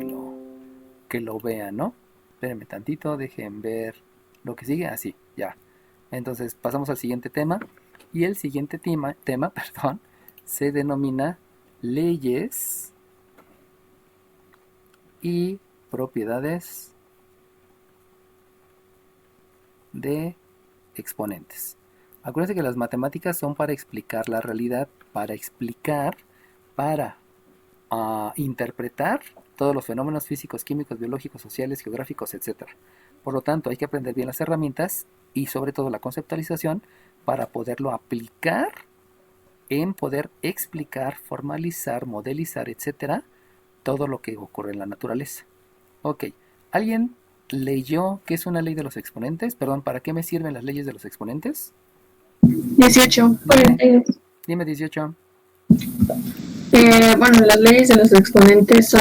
que lo vean, ¿no? Espérenme tantito, dejen ver lo que sigue. Así, ya. Entonces pasamos al siguiente tema. Y el siguiente tema, se denomina leyes y propiedades de exponentes. Acuérdense que las matemáticas son para explicar la realidad, para interpretar todos los fenómenos físicos, químicos, biológicos, sociales, geográficos, etc. Por lo tanto, hay que aprender bien las herramientas y sobre todo la conceptualización para poderlo aplicar en poder explicar, formalizar, modelizar, etc. todo lo que ocurre en la naturaleza. Ok, ¿alguien leyó qué es una ley de los exponentes? Perdón, ¿para qué me sirven las leyes de los exponentes? 18. Dime 18. Bueno, las leyes de los exponentes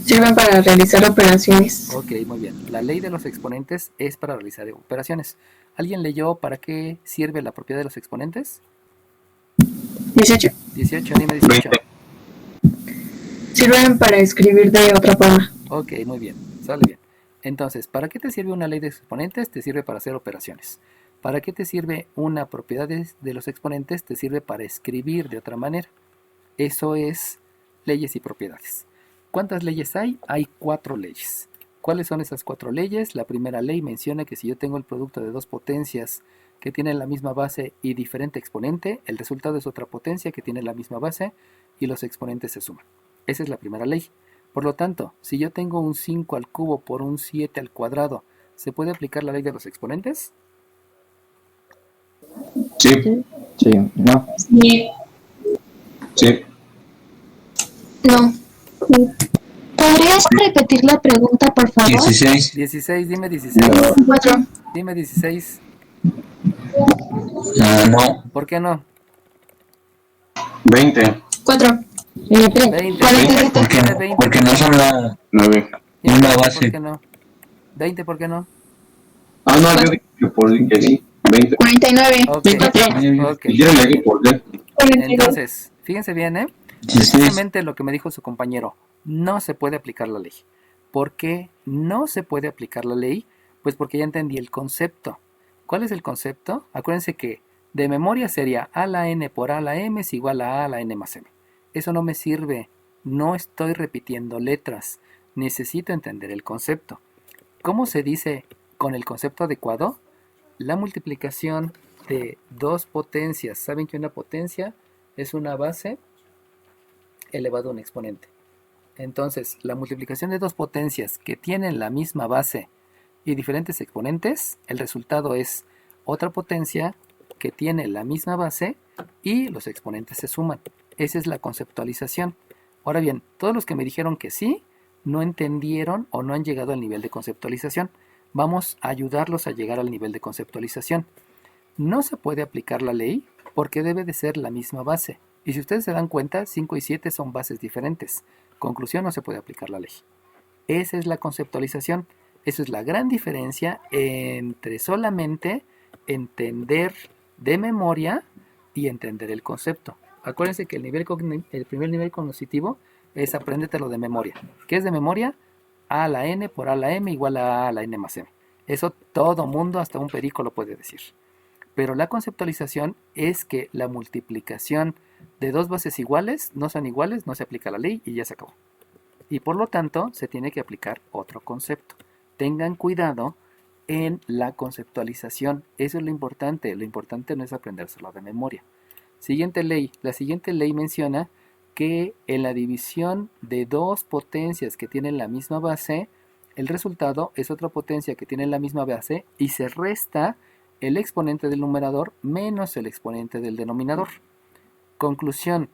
sirven para realizar operaciones. Ok, muy bien. La ley de los exponentes es para realizar operaciones. ¿Alguien leyó para qué sirve la propiedad de los exponentes? 18. 18, dime 18. Sirven para escribir de otra forma. Ok, muy bien, sale bien. Entonces, ¿para qué te sirve una ley de exponentes? Te sirve para hacer operaciones. ¿Para qué te sirve una propiedad de los exponentes? Te sirve para escribir de otra manera. Eso es leyes y propiedades. ¿Cuántas leyes hay? Hay 4 leyes. ¿Cuáles son esas 4 leyes? La primera ley menciona que si yo tengo el producto de dos potencias que tienen la misma base y diferente exponente, el resultado es otra potencia que tiene la misma base y los exponentes se suman. Esa es la primera ley. Por lo tanto, si yo tengo un 5 al cubo por un 7 al cuadrado, ¿se puede aplicar la ley de los exponentes? Sí, Sí, no. Sí. sí. No. ¿Podrías repetir la pregunta, por favor? 16. 16, dime 16. 4. Dime 16. No. ¿Por qué no? 20. 4. 20. 47. ¿Por qué Dime no? 20. Porque no son la 9. Dime Una 20, base. ¿por qué no? 20, ¿por qué no? Ah, no, yo dije que por que sí. 20. 49. Ok, 24. ok. Yo le dije por qué. 42. Entonces, fíjense bien, 16. precisamente lo que me dijo su compañero, no se puede aplicar la ley. ¿Por qué no se puede aplicar la ley? Pues porque ya entendí el concepto. ¿Cuál es el concepto? Acuérdense que de memoria sería a la n por a la m es igual a la n más m. Eso no me sirve, no estoy repitiendo letras, necesito entender el concepto. ¿Cómo se dice con el concepto adecuado? La multiplicación de dos potencias. ¿Saben que una potencia es una base elevado a un exponente? Entonces, la multiplicación de dos potencias que tienen la misma base y diferentes exponentes, el resultado es otra potencia que tiene la misma base y los exponentes se suman. Esa es la conceptualización. Ahora bien, todos los que me dijeron que sí, no entendieron o no han llegado al nivel de conceptualización. Vamos a ayudarlos a llegar al nivel de conceptualización. No se puede aplicar la ley porque debe de ser la misma base. Y si ustedes se dan cuenta, 5 y 7 son bases diferentes. Conclusión, no se puede aplicar la ley. Esa es la conceptualización. Esa es la gran diferencia entre solamente entender de memoria y entender el concepto. Acuérdense que el primer nivel cognitivo es apréndetelo de memoria. ¿Qué es de memoria? A a la n por a la m igual a la n más m. Eso todo mundo, hasta un perico, lo puede decir. Pero la conceptualización es que la multiplicación de dos bases iguales no son iguales, no se aplica la ley y ya se acabó. Y por lo tanto, se tiene que aplicar otro concepto. Tengan cuidado en la conceptualización. Eso es lo importante. Lo importante no es aprendérselo de memoria. Siguiente ley. La siguiente ley menciona que en la división de dos potencias que tienen la misma base, el resultado es otra potencia que tiene la misma base y se resta el exponente del numerador menos el exponente del denominador. Conclusión.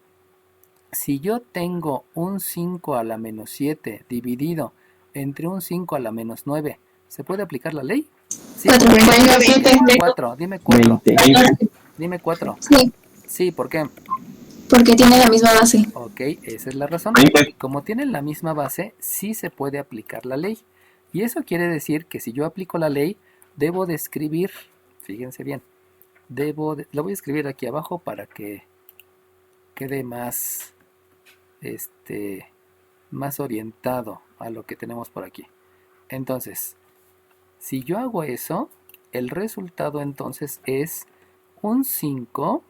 Si yo tengo un 5 a la menos 7 dividido entre un 5 a la menos 9, ¿se puede aplicar la ley? Sí. 4. Dime 4. 20. Dime 4. Sí, Sí, ¿por qué? porque tiene la misma base. Ok, esa es la razón. 20. Como tienen la misma base, sí se puede aplicar la ley. Y eso quiere decir que si yo aplico la ley, debo de escribir, fíjense bien, lo voy a escribir aquí abajo para que quede más, más orientado a lo que tenemos por aquí. Entonces, si yo hago eso, el resultado entonces es un 5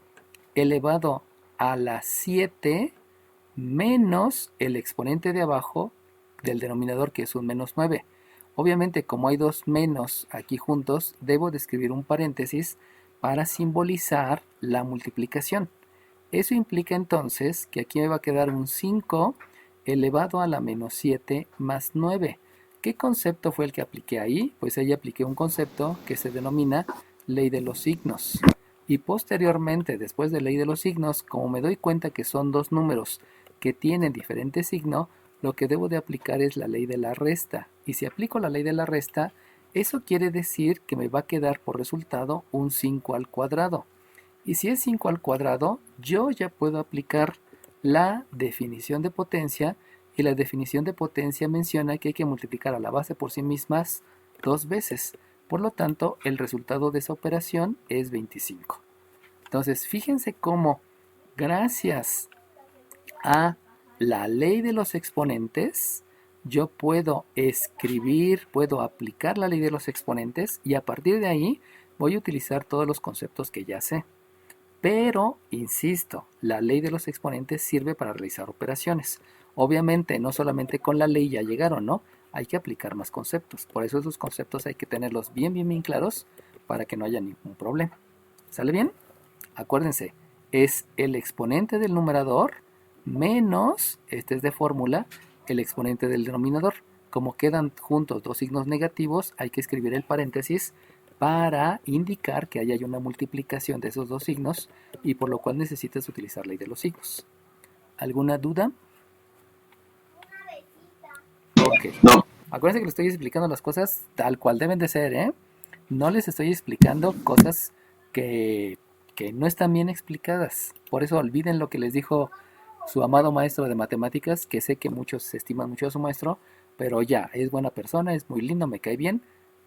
elevado a la 7 menos el exponente de abajo del denominador, que es un menos 9. Obviamente, como hay dos menos aquí juntos, debo de escribir un paréntesis para simbolizar la multiplicación. Eso implica entonces que aquí me va a quedar un 5 elevado a la menos 7 más 9. ¿Qué concepto fue el que apliqué ahí? Pues ahí apliqué un concepto que se denomina ley de los signos. Y posteriormente, después de ley de los signos, como me doy cuenta que son dos números que tienen diferente signo, lo que debo de aplicar es la ley de la resta. Y si aplico la ley de la resta, eso quiere decir que me va a quedar por resultado un 5 al cuadrado. Y si es 5 al cuadrado, yo ya puedo aplicar la definición de potencia, y la definición de potencia menciona que hay que multiplicar a la base por sí mismas 2 veces. Por lo tanto, el resultado de esa operación es 25. Entonces, fíjense cómo, gracias a la ley de los exponentes, yo puedo escribir, puedo aplicar la ley de los exponentes, y a partir de ahí voy a utilizar todos los conceptos que ya sé. Pero, insisto, la ley de los exponentes sirve para realizar operaciones. Obviamente, no solamente con la ley ya llegaron, ¿no? Hay que aplicar más conceptos. Por eso esos conceptos hay que tenerlos bien claros para que no haya ningún problema. ¿Sale bien? Acuérdense, es el exponente del numerador menos, este es de fórmula, el exponente del denominador. Como quedan juntos dos signos negativos, hay que escribir el paréntesis para indicar que ahí hay una multiplicación de esos dos signos, y por lo cual necesitas utilizar ley de los signos. ¿Alguna duda? Ok. No. Acuérdense que les estoy explicando las cosas tal cual deben de ser, ¿eh? No les estoy explicando cosas que no están bien explicadas. Por eso olviden lo que les dijo su amado maestro de matemáticas, que sé que muchos se estiman mucho a su maestro, pero ya, es buena persona, es muy lindo, me cae bien,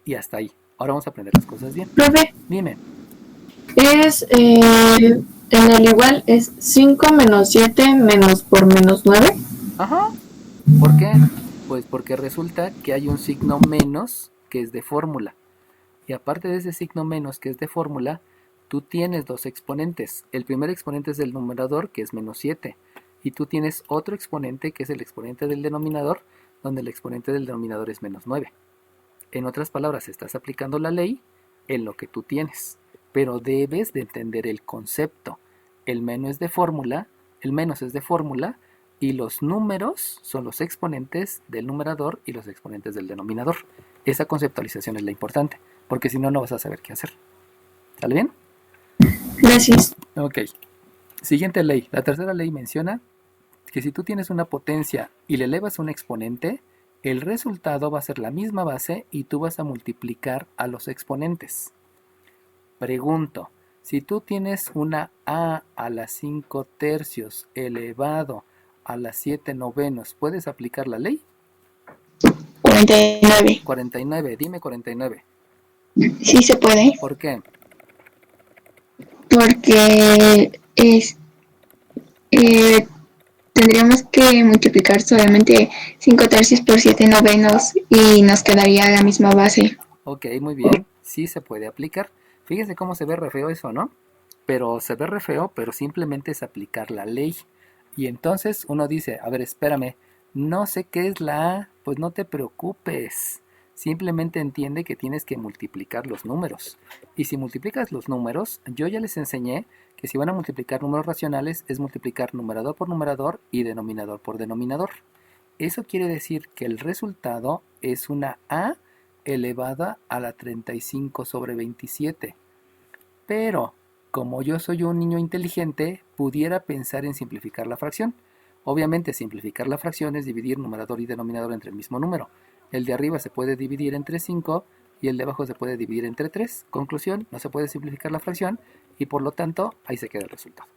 y hasta ahí. Ahora vamos a aprender las cosas bien. Profe, Dime. en el igual es 5 menos 7 menos por menos 9. Ajá. ¿Por qué? Pues porque resulta que hay un signo menos que es de fórmula. Y aparte de ese signo menos que es de fórmula, tú tienes dos exponentes. El primer exponente es del numerador, que es menos 7. Y tú tienes otro exponente, que es el exponente del denominador, donde el exponente del denominador es menos 9. En otras palabras, estás aplicando la ley en lo que tú tienes. Pero debes de entender el concepto. El menos es de fórmula, y los números son los exponentes del numerador y los exponentes del denominador. Esa conceptualización es la importante, porque si no, no vas a saber qué hacer. ¿Sale bien? Gracias. Ok. Siguiente ley. La tercera ley menciona que si tú tienes una potencia y le elevas un exponente, el resultado va a ser la misma base y tú vas a multiplicar a los exponentes. Pregunto, si tú tienes una a la 5 tercios elevado a las 7 novenos, ¿puedes aplicar la ley? 49. 49, dime 49. Sí se puede, ¿Por qué? porque tendríamos que multiplicar solamente 5 tercios por 7 novenos y nos quedaría la misma base. Ok, muy bien, sí se puede aplicar. Fíjense cómo se ve re feo eso, ¿no? Pero se ve re feo, pero simplemente es aplicar la ley. Y entonces uno dice, a ver, espérame, no sé qué es la A. Pues no te preocupes, simplemente entiende que tienes que multiplicar los números. Y si multiplicas los números, yo ya les enseñé que si van a multiplicar números racionales es multiplicar numerador por numerador y denominador por denominador. Eso quiere decir que el resultado es una A elevada a la 35 sobre 27. Pero, como yo soy un niño inteligente, pudiera pensar en simplificar la fracción. Obviamente, simplificar la fracción es dividir numerador y denominador entre el mismo número. El de arriba se puede dividir entre 5 y el de abajo se puede dividir entre 3. Conclusión, no se puede simplificar la fracción y por lo tanto, ahí se queda el resultado.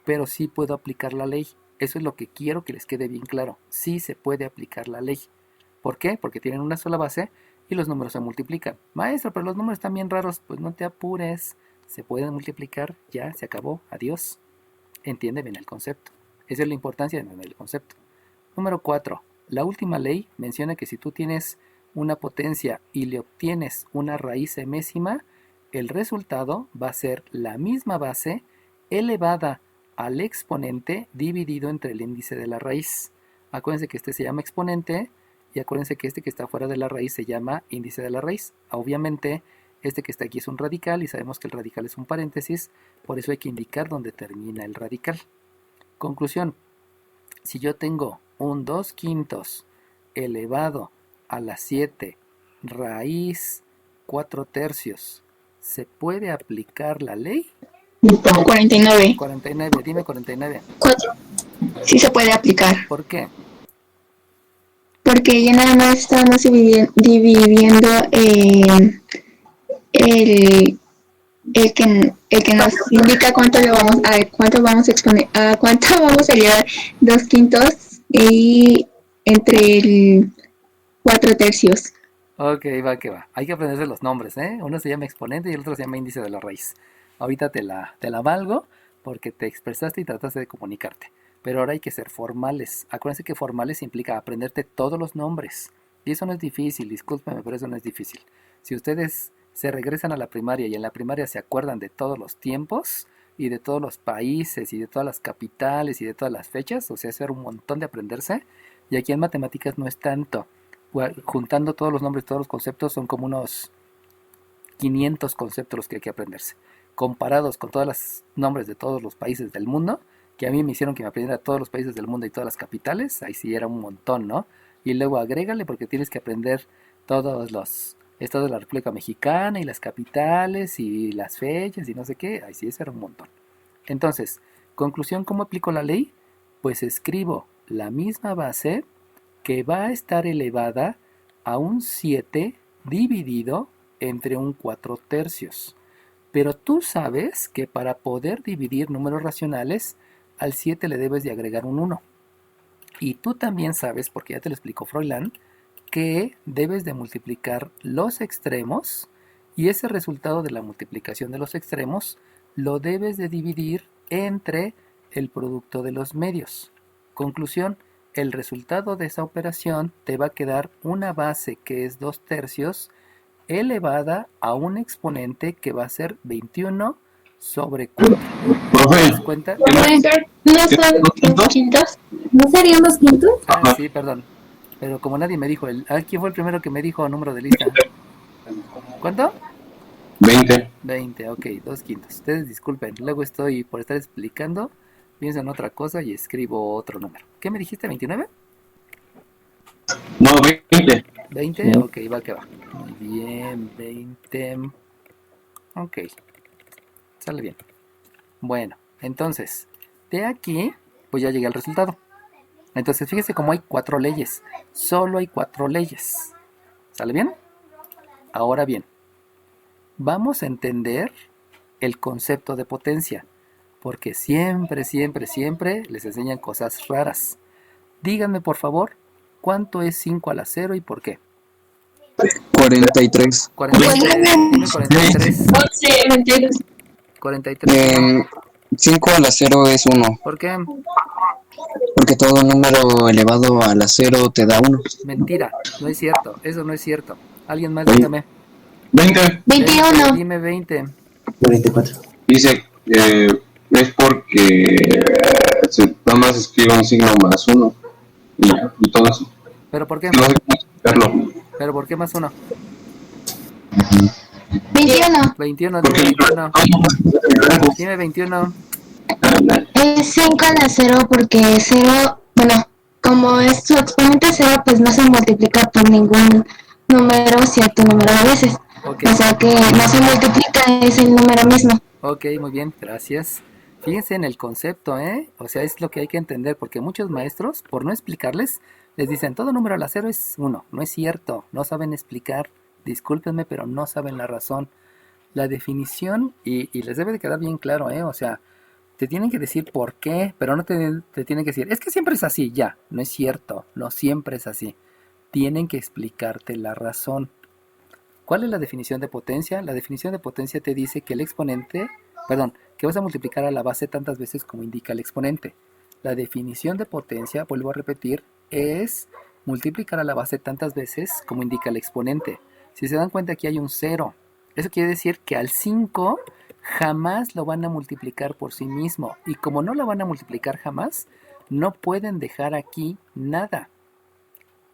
Pero sí puedo aplicar la ley. Eso es lo que quiero que les quede bien claro. Sí se puede aplicar la ley. ¿Por qué? Porque tienen una sola base y los números se multiplican. Maestro, pero los números están bien raros. Pues no te apures. Se pueden multiplicar. Ya, se acabó. Adiós. Entiende bien el concepto. Esa es la importancia de entender el concepto. Número 4. La última ley menciona que si tú tienes una potencia y le obtienes una raíz enésima, el resultado va a ser la misma base elevada al exponente dividido entre el índice de la raíz. Acuérdense que este se llama exponente Y acuérdense que este que está fuera de la raíz se llama índice de la raíz. Obviamente, este que está aquí es un radical y sabemos que el radical es un paréntesis, por eso hay que indicar dónde termina el radical. Conclusión, si yo tengo un 2/5 elevado a la 7 raíz 4/3, ¿se puede aplicar la ley? 49. 49, dime 49. 4. Sí se puede aplicar. ¿Por qué? Porque ya nada más estamos dividiendo el que nos indica cuánto vamos a exponer, a cuánto vamos a llevar 2/5 y entre el 4/3. Ok, va que va. Hay que aprenderse los nombres, ¿eh? Uno se llama exponente y el otro se llama índice de la raíz. Ahorita te la valgo porque te expresaste y trataste de comunicarte. Pero ahora hay que ser formales. Acuérdense que formales implica aprenderte todos los nombres. Y eso no es difícil, discúlpeme, pero eso no es difícil. Si ustedes se regresan a la primaria y en la primaria se acuerdan de todos los tiempos y de todos los países y de todas las capitales y de todas las fechas, o sea, eso era un montón de aprenderse. Y aquí en matemáticas no es tanto. Juntando todos los nombres, todos los conceptos, son como unos 500 conceptos los que hay que aprenderse. Comparados con todos los nombres de todos los países del mundo, que a mí me hicieron que me aprendiera todos los países del mundo y todas las capitales, ahí sí era un montón, ¿no? Y luego agrégale porque tienes que aprender todos los estados de la República Mexicana y las capitales y las fechas y no sé qué, ahí sí eso era un montón. Entonces, conclusión, ¿cómo aplico la ley? Pues escribo la misma base que va a estar elevada a un 7 dividido entre un 4/3. Pero tú sabes que para poder dividir números racionales, al 7 le debes de agregar un 1. Y tú también sabes, porque ya te lo explicó Froilán, que debes de multiplicar los extremos y ese resultado de la multiplicación de los extremos lo debes de dividir entre el producto de los medios. Conclusión, el resultado de esa operación te va a quedar una base que es 2/3 elevada a un exponente que va a ser 21 sobre 4. ¿Te das Profe, cuenta? ¿No son 2/5? ¿No serían 2/5? Ah, sí, perdón. Pero como nadie me dijo, ¿quién fue el primero que me dijo número de lista? ¿Cuánto? 20. 20, ok, 2/5. Ustedes disculpen, luego estoy por estar explicando, pienso en otra cosa y escribo otro número. ¿Qué me dijiste, 29? No, 20. 20, ok, va que va. Muy bien, 20. Ok, sale bien. Bueno, entonces, de aquí, pues ya llegué al resultado. Entonces, fíjese cómo hay 4 leyes. Solo hay 4 leyes. ¿Sale bien? Ahora bien, vamos a entender el concepto de potencia. Porque siempre, siempre, siempre les enseñan cosas raras. Díganme, por favor, ¿cuánto es 5 a la 0 y por qué? 43. 43. Dime 43. 43. 5 a la 0 es 1, ¿Por qué? porque todo número elevado a la 0 te da 1. Mentira, no es cierto. Eso no es cierto. Alguien más, dígame. 20. 21. Dime 20. 44. Dice es porque nada más escribe un signo más 1 y todo eso. ¿Pero por qué? No sé cómo explicarlo. ¿Pero por qué más 1? 21. 21, dime 21. Dime 21. Es 5 a la 0 porque 0, bueno, como es su exponente 0, pues no se multiplica por ningún número cierto número de veces. Ok, O sea que no se multiplica, es el número mismo. ok, muy bien, gracias. Fíjense en el concepto, ¿eh? O sea, es lo que hay que entender, porque muchos maestros, por no explicarles, les dicen, todo número a la 0 es 1. No es cierto, no saben explicar. Discúlpenme, pero no saben la razón. La definición, y les debe de quedar bien claro, ¿eh? O sea, te tienen que decir por qué, pero no te tienen que decir, es que siempre es así, ya. No es cierto, no siempre es así. Tienen que explicarte la razón. ¿Cuál es la definición de potencia? La definición de potencia te dice que el exponente, que vas a multiplicar a la base tantas veces como indica el exponente. La definición de potencia, vuelvo a repetir, es multiplicar a la base tantas veces como indica el exponente. Si se dan cuenta, aquí hay un 0. Eso quiere decir que al 5 jamás lo van a multiplicar por sí mismo. Y como no lo van a multiplicar jamás, no pueden dejar aquí nada.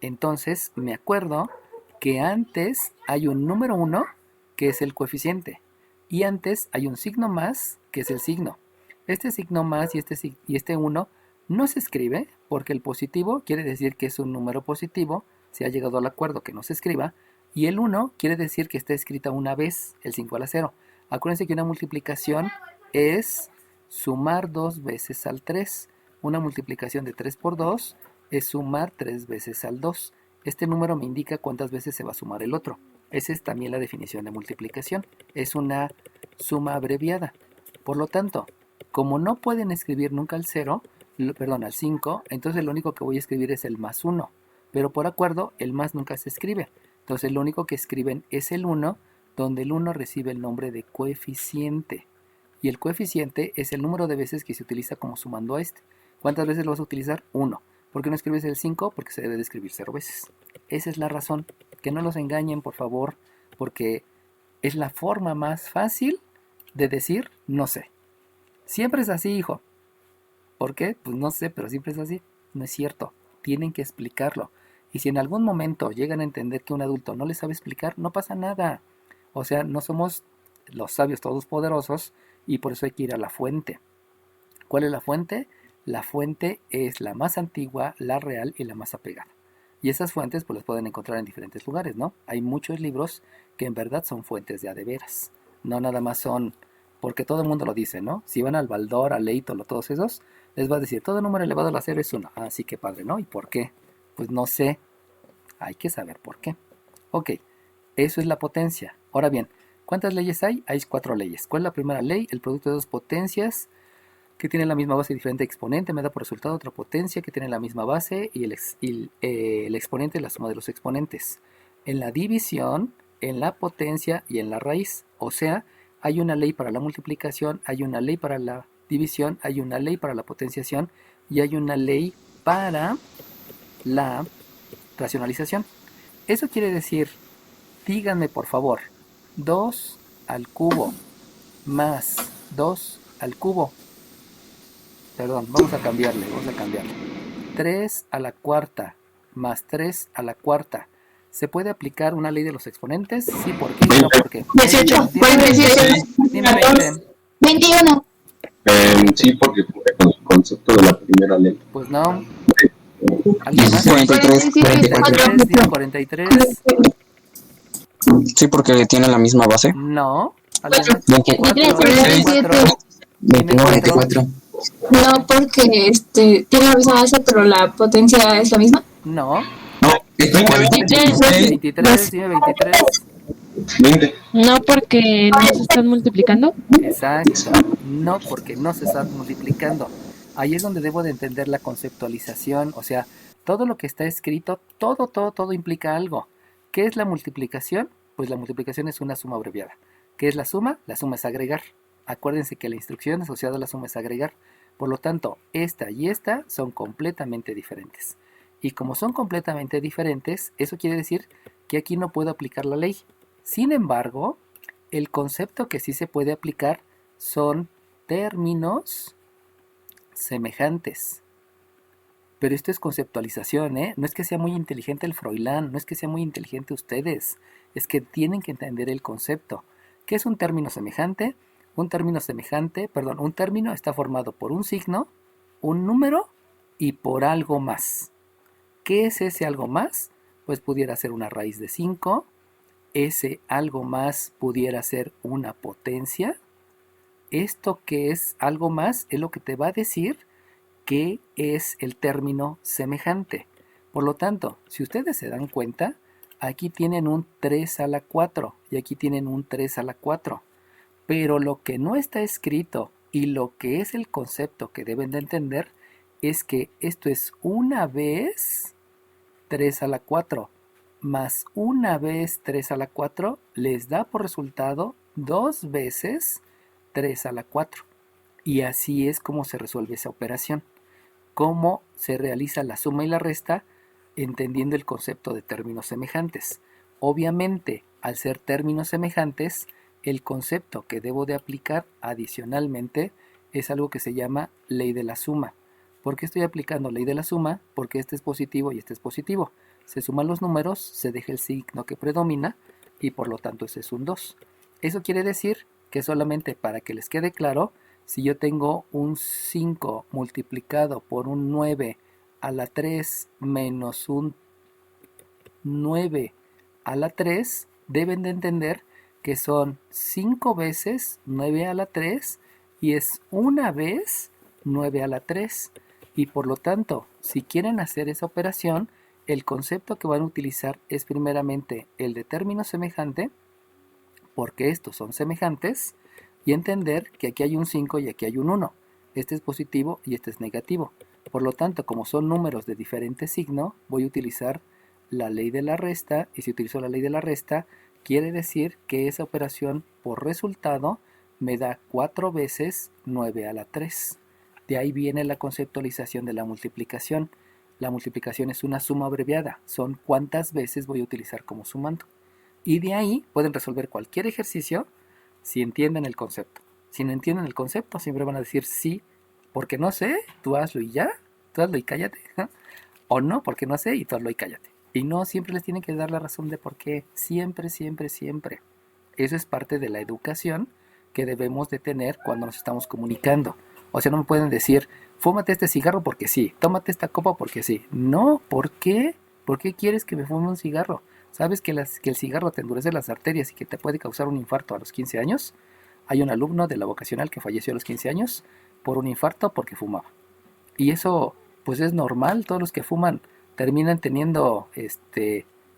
Entonces me acuerdo que antes hay un número 1 que es el coeficiente y antes hay un signo más que es el signo. Este signo más y este 1 no se escribe porque el positivo quiere decir que es un número positivo, se ha llegado al acuerdo que no se escriba, y el 1 quiere decir que está escrita una vez, el 5 a la 0. Acuérdense que una multiplicación es sumar 2 veces al 3. Una multiplicación de 3 por 2 es sumar 3 veces al 2. Este número me indica cuántas veces se va a sumar el otro. Esa es también la definición de multiplicación. Es una suma abreviada. Por lo tanto, como no pueden escribir nunca al 0, al 5, entonces lo único que voy a escribir es el más 1. Pero por acuerdo, el más nunca se escribe. Entonces lo único que escriben es el 1, donde el 1 recibe el nombre de coeficiente. Y el coeficiente es el número de veces que se utiliza como sumando a este. ¿Cuántas veces lo vas a utilizar? 1. ¿Por qué no escribes el 5? Porque se debe de escribir 0 veces. Esa es la razón. Que no los engañen, por favor, porque es la forma más fácil de decir no sé. Siempre es así, hijo. ¿Por qué? Pues no sé, pero siempre es así. No es cierto. Tienen que explicarlo. Y si en algún momento llegan a entender que un adulto no les sabe explicar, no pasa nada. O sea, no somos los sabios todopoderosos y por eso hay que ir a la fuente. ¿Cuál es la fuente? La fuente es la más antigua, la real y la más apegada. Y esas fuentes pues las pueden encontrar en diferentes lugares, ¿no? Hay muchos libros que en verdad son fuentes de a de veras. No nada más son, porque todo el mundo lo dice, ¿no? Si van al Baldor, al Leitolo, todos esos, les va a decir, todo número elevado a la 0 es 1. Ah, sí, qué padre, ¿no? ¿Y por qué? Pues no sé. Hay que saber por qué. Ok, eso es la potencia. Ahora bien, ¿cuántas leyes hay? Hay 4 leyes. ¿Cuál es la primera ley? El producto de dos potencias que tiene la misma base y diferente exponente me da por resultado otra potencia que tiene la misma base y el exponente es la suma de los exponentes. En la división, en la potencia y en la raíz. O sea, hay una ley para la multiplicación, hay una ley para la división, hay una ley para la potenciación y hay una ley para la racionalización. Eso quiere decir, díganme por favor, 2 al cubo más 2 al cubo. Perdón, vamos a cambiarle. 3 a la cuarta más 3 a la cuarta. ¿Se puede aplicar una ley de los exponentes? Sí, ¿por qué? No, ¿por qué? 18, Dime 47, Dime 20. 21. Sí, porque cumple con el concepto de la primera ley. Pues no. ¿Alguien más? 43. 43, dime 43. Sí, porque tiene la misma base. No. ¿Alguien más? 23, 4. 47. Dime 24. No, porque tiene la misma base, pero la potencia es la misma. No. No, es 23. 23, dime 23. 20. No, porque no se están multiplicando. Exacto. No, porque no se están multiplicando. Ahí es donde debo de entender la conceptualización. O sea, todo lo que está escrito, todo implica algo. ¿Qué es la multiplicación? Pues la multiplicación es una suma abreviada. ¿Qué es la suma? La suma es agregar. Acuérdense que la instrucción asociada a la suma es agregar. Por lo tanto, esta y esta son completamente diferentes. Y como son completamente diferentes, eso quiere decir que aquí no puedo aplicar la ley. Sin embargo, el concepto que sí se puede aplicar son términos semejantes. Pero esto es conceptualización, ¿eh? No es que sea muy inteligente el Froilán, no es que sea muy inteligente ustedes. Es que tienen que entender el concepto. ¿Qué es un término semejante? Un término está formado por un signo, un número y por algo más. ¿Qué es ese algo más? Pues pudiera ser una raíz de 5, ese algo más pudiera ser una potencia. Esto que es algo más es lo que te va a decir qué es el término semejante. Por lo tanto, si ustedes se dan cuenta, aquí tienen un 3 a la 4 y aquí tienen un 3 a la 4. Pero lo que no está escrito y lo que es el concepto que deben de entender es que esto es una vez 3 a la 4 más una vez 3 a la 4 les da por resultado 2 veces 3 a la 4. Y así es como se resuelve esa operación. Cómo se realiza la suma y la resta entendiendo el concepto de términos semejantes. Obviamente, al ser términos semejantes, el concepto que debo de aplicar adicionalmente es algo que se llama ley de la suma. ¿Por qué estoy aplicando ley de la suma? Porque este es positivo y este es positivo. se suman los números, se deja el signo que predomina y por lo tanto ese es un 2. Eso quiere decir que solamente para que les quede claro, si yo tengo un 5 multiplicado por un 9 a la 3 menos un 9 a la 3, deben de entender que son 5 veces 9 a la 3 y es una vez 9 a la 3. Y por lo tanto, si quieren hacer esa operación, el concepto que van a utilizar es primeramente el de término semejante, porque estos son semejantes, y entender que aquí hay un 5 y aquí hay un 1. Este es positivo y este es negativo. Por lo tanto, como son números de diferente signo, voy a utilizar la ley de la resta, y si utilizo la ley de la resta, quiere decir que esa operación por resultado me da 4 veces 9 a la 3. De ahí viene la conceptualización de la multiplicación. La multiplicación es una suma abreviada, son cuántas veces voy a utilizar como sumando. Y de ahí pueden resolver cualquier ejercicio si entienden el concepto. Si no entienden el concepto, siempre van a decir sí, porque no sé, tú hazlo y ya, tú hazlo y cállate. O no, porque no sé y tú hazlo y cállate. Y no siempre les tienen que dar la razón de por qué. Siempre, siempre, siempre. Eso es parte de la educación que debemos de tener cuando nos estamos comunicando. O sea, no me pueden decir, fúmate este cigarro porque sí, tómate esta copa porque sí. No, ¿por qué? ¿Por qué quieres que me fume un cigarro? ¿Sabes que el cigarro te endurece las arterias y que te puede causar un infarto a los 15 años? Hay un alumno de la vocacional que falleció a los 15 años por un infarto porque fumaba. Y eso, pues es normal, todos los que fuman terminan teniendo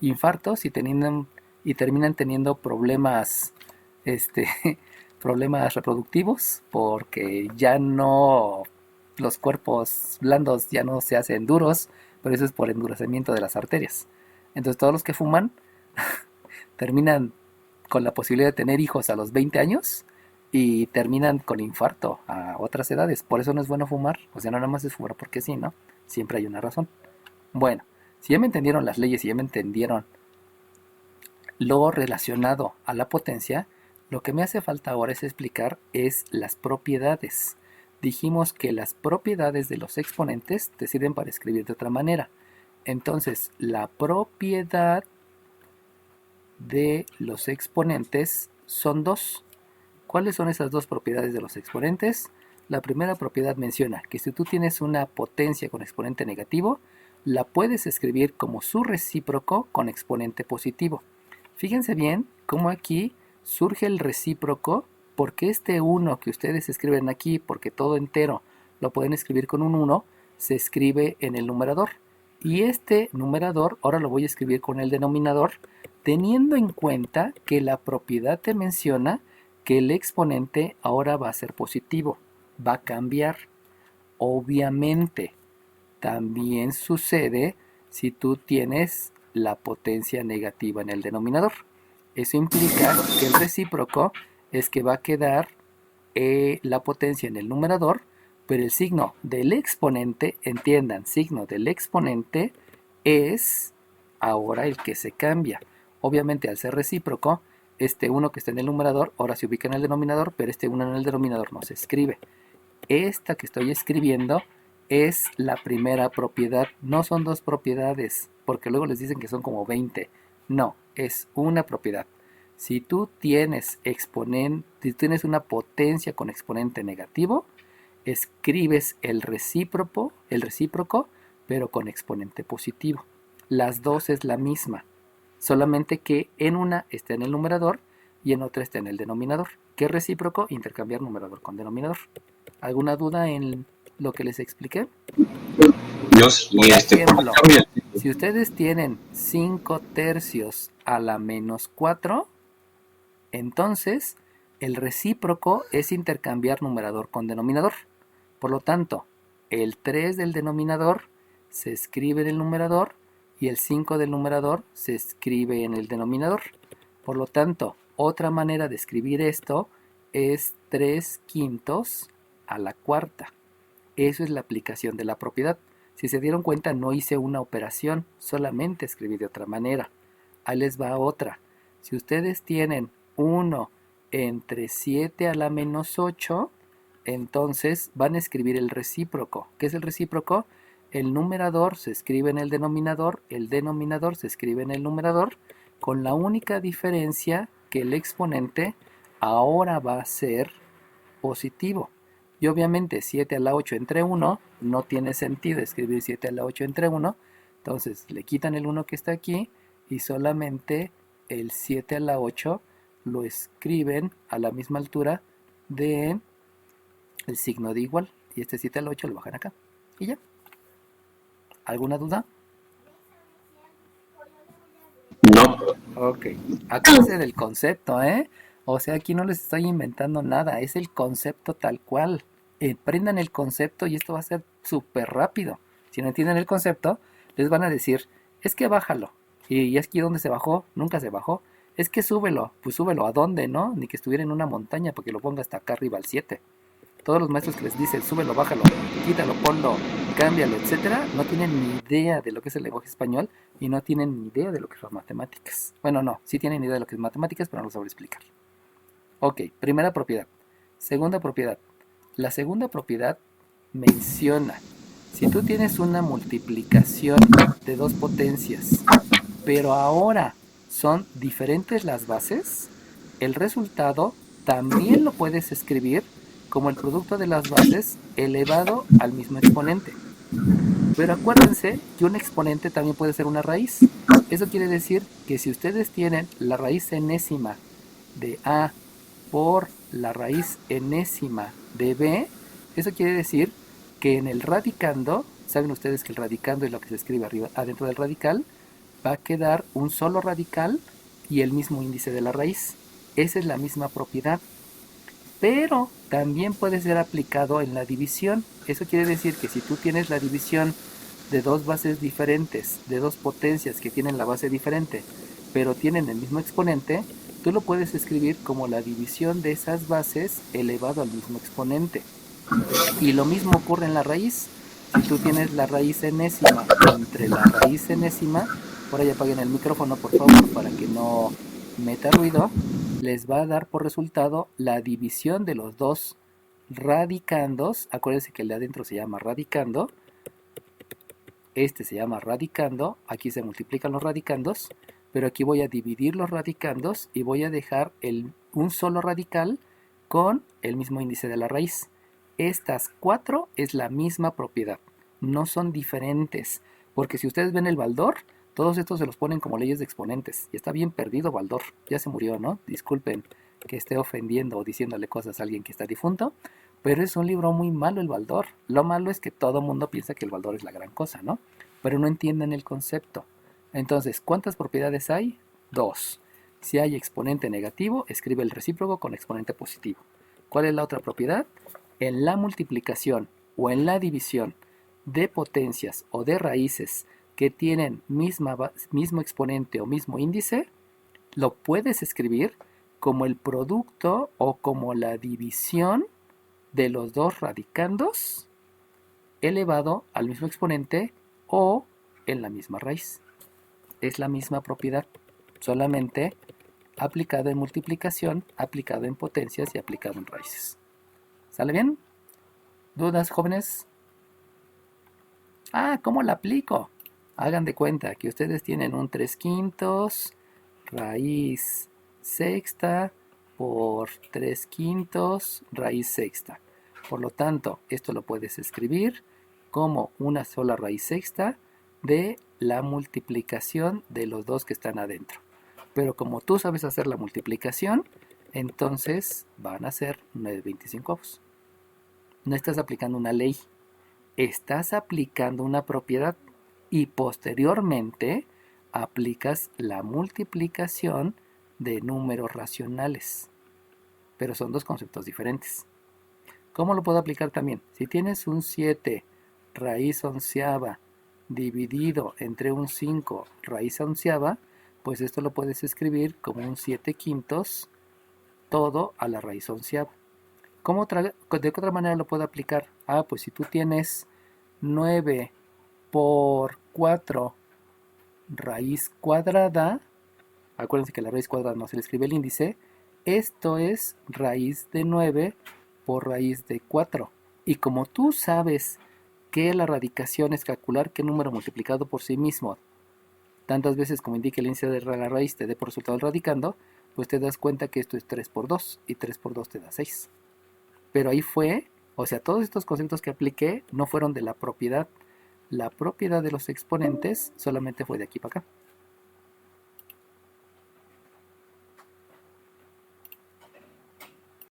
infartos y terminan teniendo problemas problemas reproductivos porque ya no, los cuerpos blandos ya no se hacen duros, pero eso es por endurecimiento de las arterias. Entonces todos los que fuman terminan con la posibilidad de tener hijos a los 20 años y terminan con infarto a otras edades. Por eso no es bueno fumar, o sea, no nada más es fumar porque sí, ¿no? Siempre hay una razón. Bueno, si ya me entendieron las leyes y ya me entendieron lo relacionado a la potencia, lo que me hace falta ahora es explicar es las propiedades. Dijimos que las propiedades de los exponentes te sirven para escribir de otra manera. Entonces, la propiedad de los exponentes son dos. ¿Cuáles son esas dos propiedades de los exponentes? La primera propiedad menciona que si tú tienes una potencia con exponente negativo, la puedes escribir como su recíproco con exponente positivo. Fíjense bien cómo aquí surge el recíproco, porque este 1 que ustedes escriben aquí, porque todo entero lo pueden escribir con un 1, se escribe en el numerador. Y este numerador ahora lo voy a escribir con el denominador, teniendo en cuenta que la propiedad te menciona que el exponente ahora va a ser positivo, va a cambiar. Obviamente, también sucede si tú tienes la potencia negativa en el denominador. Eso implica que el recíproco es que va a quedar la potencia en el numerador, pero el signo del exponente, entiendan, signo del exponente es ahora el que se cambia. Obviamente al ser recíproco, este 1 que está en el numerador ahora se ubica en el denominador, pero este 1 en el denominador no se escribe. Esta que estoy escribiendo es la primera propiedad, no son dos propiedades, porque luego les dicen que son como 20. No, es una propiedad. Si tú tienes una potencia con exponente negativo, escribes el recíproco, pero con exponente positivo. Las dos es la misma, solamente que en una está en el numerador y en otra está en el denominador. ¿Qué es recíproco? Intercambiar numerador con denominador. ¿Alguna duda en lo que les expliqué? Yo sí, Por ejemplo, si ustedes tienen 5 tercios a la menos 4, entonces el recíproco es intercambiar numerador con denominador. Por lo tanto, el 3 del denominador se escribe en el numerador y el 5 del numerador se escribe en el denominador. Por lo tanto, otra manera de escribir esto es 3/5 a la cuarta. Eso es la aplicación de la propiedad. Si se dieron cuenta, no hice una operación, solamente escribí de otra manera. Ahí les va otra. Si ustedes tienen 1 entre 7 a la menos 8, entonces van a escribir el recíproco. ¿Qué es el recíproco? el numerador se escribe en el denominador se escribe en el numerador, con la única diferencia que el exponente ahora va a ser positivo. Y obviamente 7 a la 8 entre 1 no tiene sentido escribir 7 a la 8 entre 1, entonces le quitan el 1 que está aquí y solamente el 7 a la 8 lo escriben a la misma altura de el signo de igual, y este 7 a la 8 lo bajan acá y ya. ¿Alguna duda? No. Ok, acuérdense del concepto, ¿eh? O sea, aquí no les estoy inventando nada, es el concepto tal cual. Aprendan el concepto y esto va a ser súper rápido. Si no entienden el concepto, les van a decir, es que bájalo. Y es aquí donde se bajó, nunca se bajó. Es que súbelo, pues súbelo, ¿a dónde, no? Ni que estuviera en una montaña porque lo ponga hasta acá arriba al 7. Todos los maestros que les dicen, súbelo, bájalo, quítalo, ponlo, cámbialo, etcétera, no tienen ni idea de lo que es el lenguaje español y no tienen ni idea de lo que son matemáticas. Bueno, no, sí tienen idea de lo que es matemáticas, pero no lo saben explicar. Ok, primera propiedad. Segunda propiedad. La segunda propiedad menciona, si tú tienes una multiplicación de dos potencias, pero ahora son diferentes las bases, el resultado también lo puedes escribir como el producto de las bases elevado al mismo exponente. Pero acuérdense que un exponente también puede ser una raíz. Eso quiere decir que si ustedes tienen la raíz enésima de A por la raíz enésima de B, eso quiere decir que en el radicando, saben ustedes que el radicando es lo que se escribe arriba, adentro del radical, va a quedar un solo radical y el mismo índice de la raíz. Esa es la misma propiedad. Pero también puede ser aplicado en la división. Eso quiere decir que si tú tienes la división de dos bases diferentes, de dos potencias que tienen la base diferente, pero tienen el mismo exponente, tú lo puedes escribir como la división de esas bases elevado al mismo exponente. Y lo mismo ocurre en la raíz. Si tú tienes la raíz enésima entre la raíz enésima, por ahí apaguen el micrófono por favor para que no meta ruido, les va a dar por resultado la división de los dos radicandos. Acuérdense que el de adentro se llama radicando, este se llama radicando, aquí se multiplican los radicandos, pero aquí voy a dividir los radicandos y voy a dejar un solo radical con el mismo índice de la raíz. Estas 4 es la misma propiedad, no son diferentes, porque si ustedes ven el Baldor, todos estos se los ponen como leyes de exponentes, y está bien perdido Baldor, ya se murió, ¿no? Disculpen que esté ofendiendo o diciéndole cosas a alguien que está difunto, pero es un libro muy malo el Baldor. Lo malo es que todo mundo piensa que el Baldor es la gran cosa, ¿no? Pero no entienden el concepto. Entonces, ¿cuántas propiedades hay? 2. Si hay exponente negativo, escribe el recíproco con exponente positivo. ¿Cuál es la otra propiedad? En la multiplicación o en la división de potencias o de raíces que tienen mismo exponente o mismo índice, lo puedes escribir como el producto o como la división de los dos radicandos elevado al mismo exponente o en la misma raíz. Es la misma propiedad, solamente aplicado en multiplicación, aplicado en potencias y aplicado en raíces. ¿Sale bien? ¿Dudas, jóvenes? ¿Cómo la aplico? Hagan de cuenta que ustedes tienen un 3/5 raíz sexta por 3/5 raíz sexta. Por lo tanto, esto lo puedes escribir como una sola raíz sexta de la multiplicación de los dos que están adentro. Pero como tú sabes hacer la multiplicación, entonces van a ser 9/25. No estás aplicando una ley, estás aplicando una propiedad y posteriormente aplicas la multiplicación de números racionales. Pero son dos conceptos diferentes. ¿Cómo lo puedo aplicar también? Si tienes un 7 raíz onceava dividido entre un 5 raíz onceava, pues esto lo puedes escribir como un 7/5 todo a la raíz onceava. ¿De qué otra manera lo puedo aplicar? Pues si tú tienes 9 por 4 raíz cuadrada, acuérdense que la raíz cuadrada no se le escribe el índice, esto es raíz de 9 por raíz de 4. Y como tú sabes que la radicación es calcular qué número multiplicado por sí mismo, tantas veces como indique el índice de la raíz te dé por resultado el radicando, pues te das cuenta que esto es 3 por 2 y 3 por 2 te da 6. Pero ahí fue, o sea, todos estos conceptos que apliqué no fueron de la propiedad. La propiedad de los exponentes solamente fue de aquí para acá.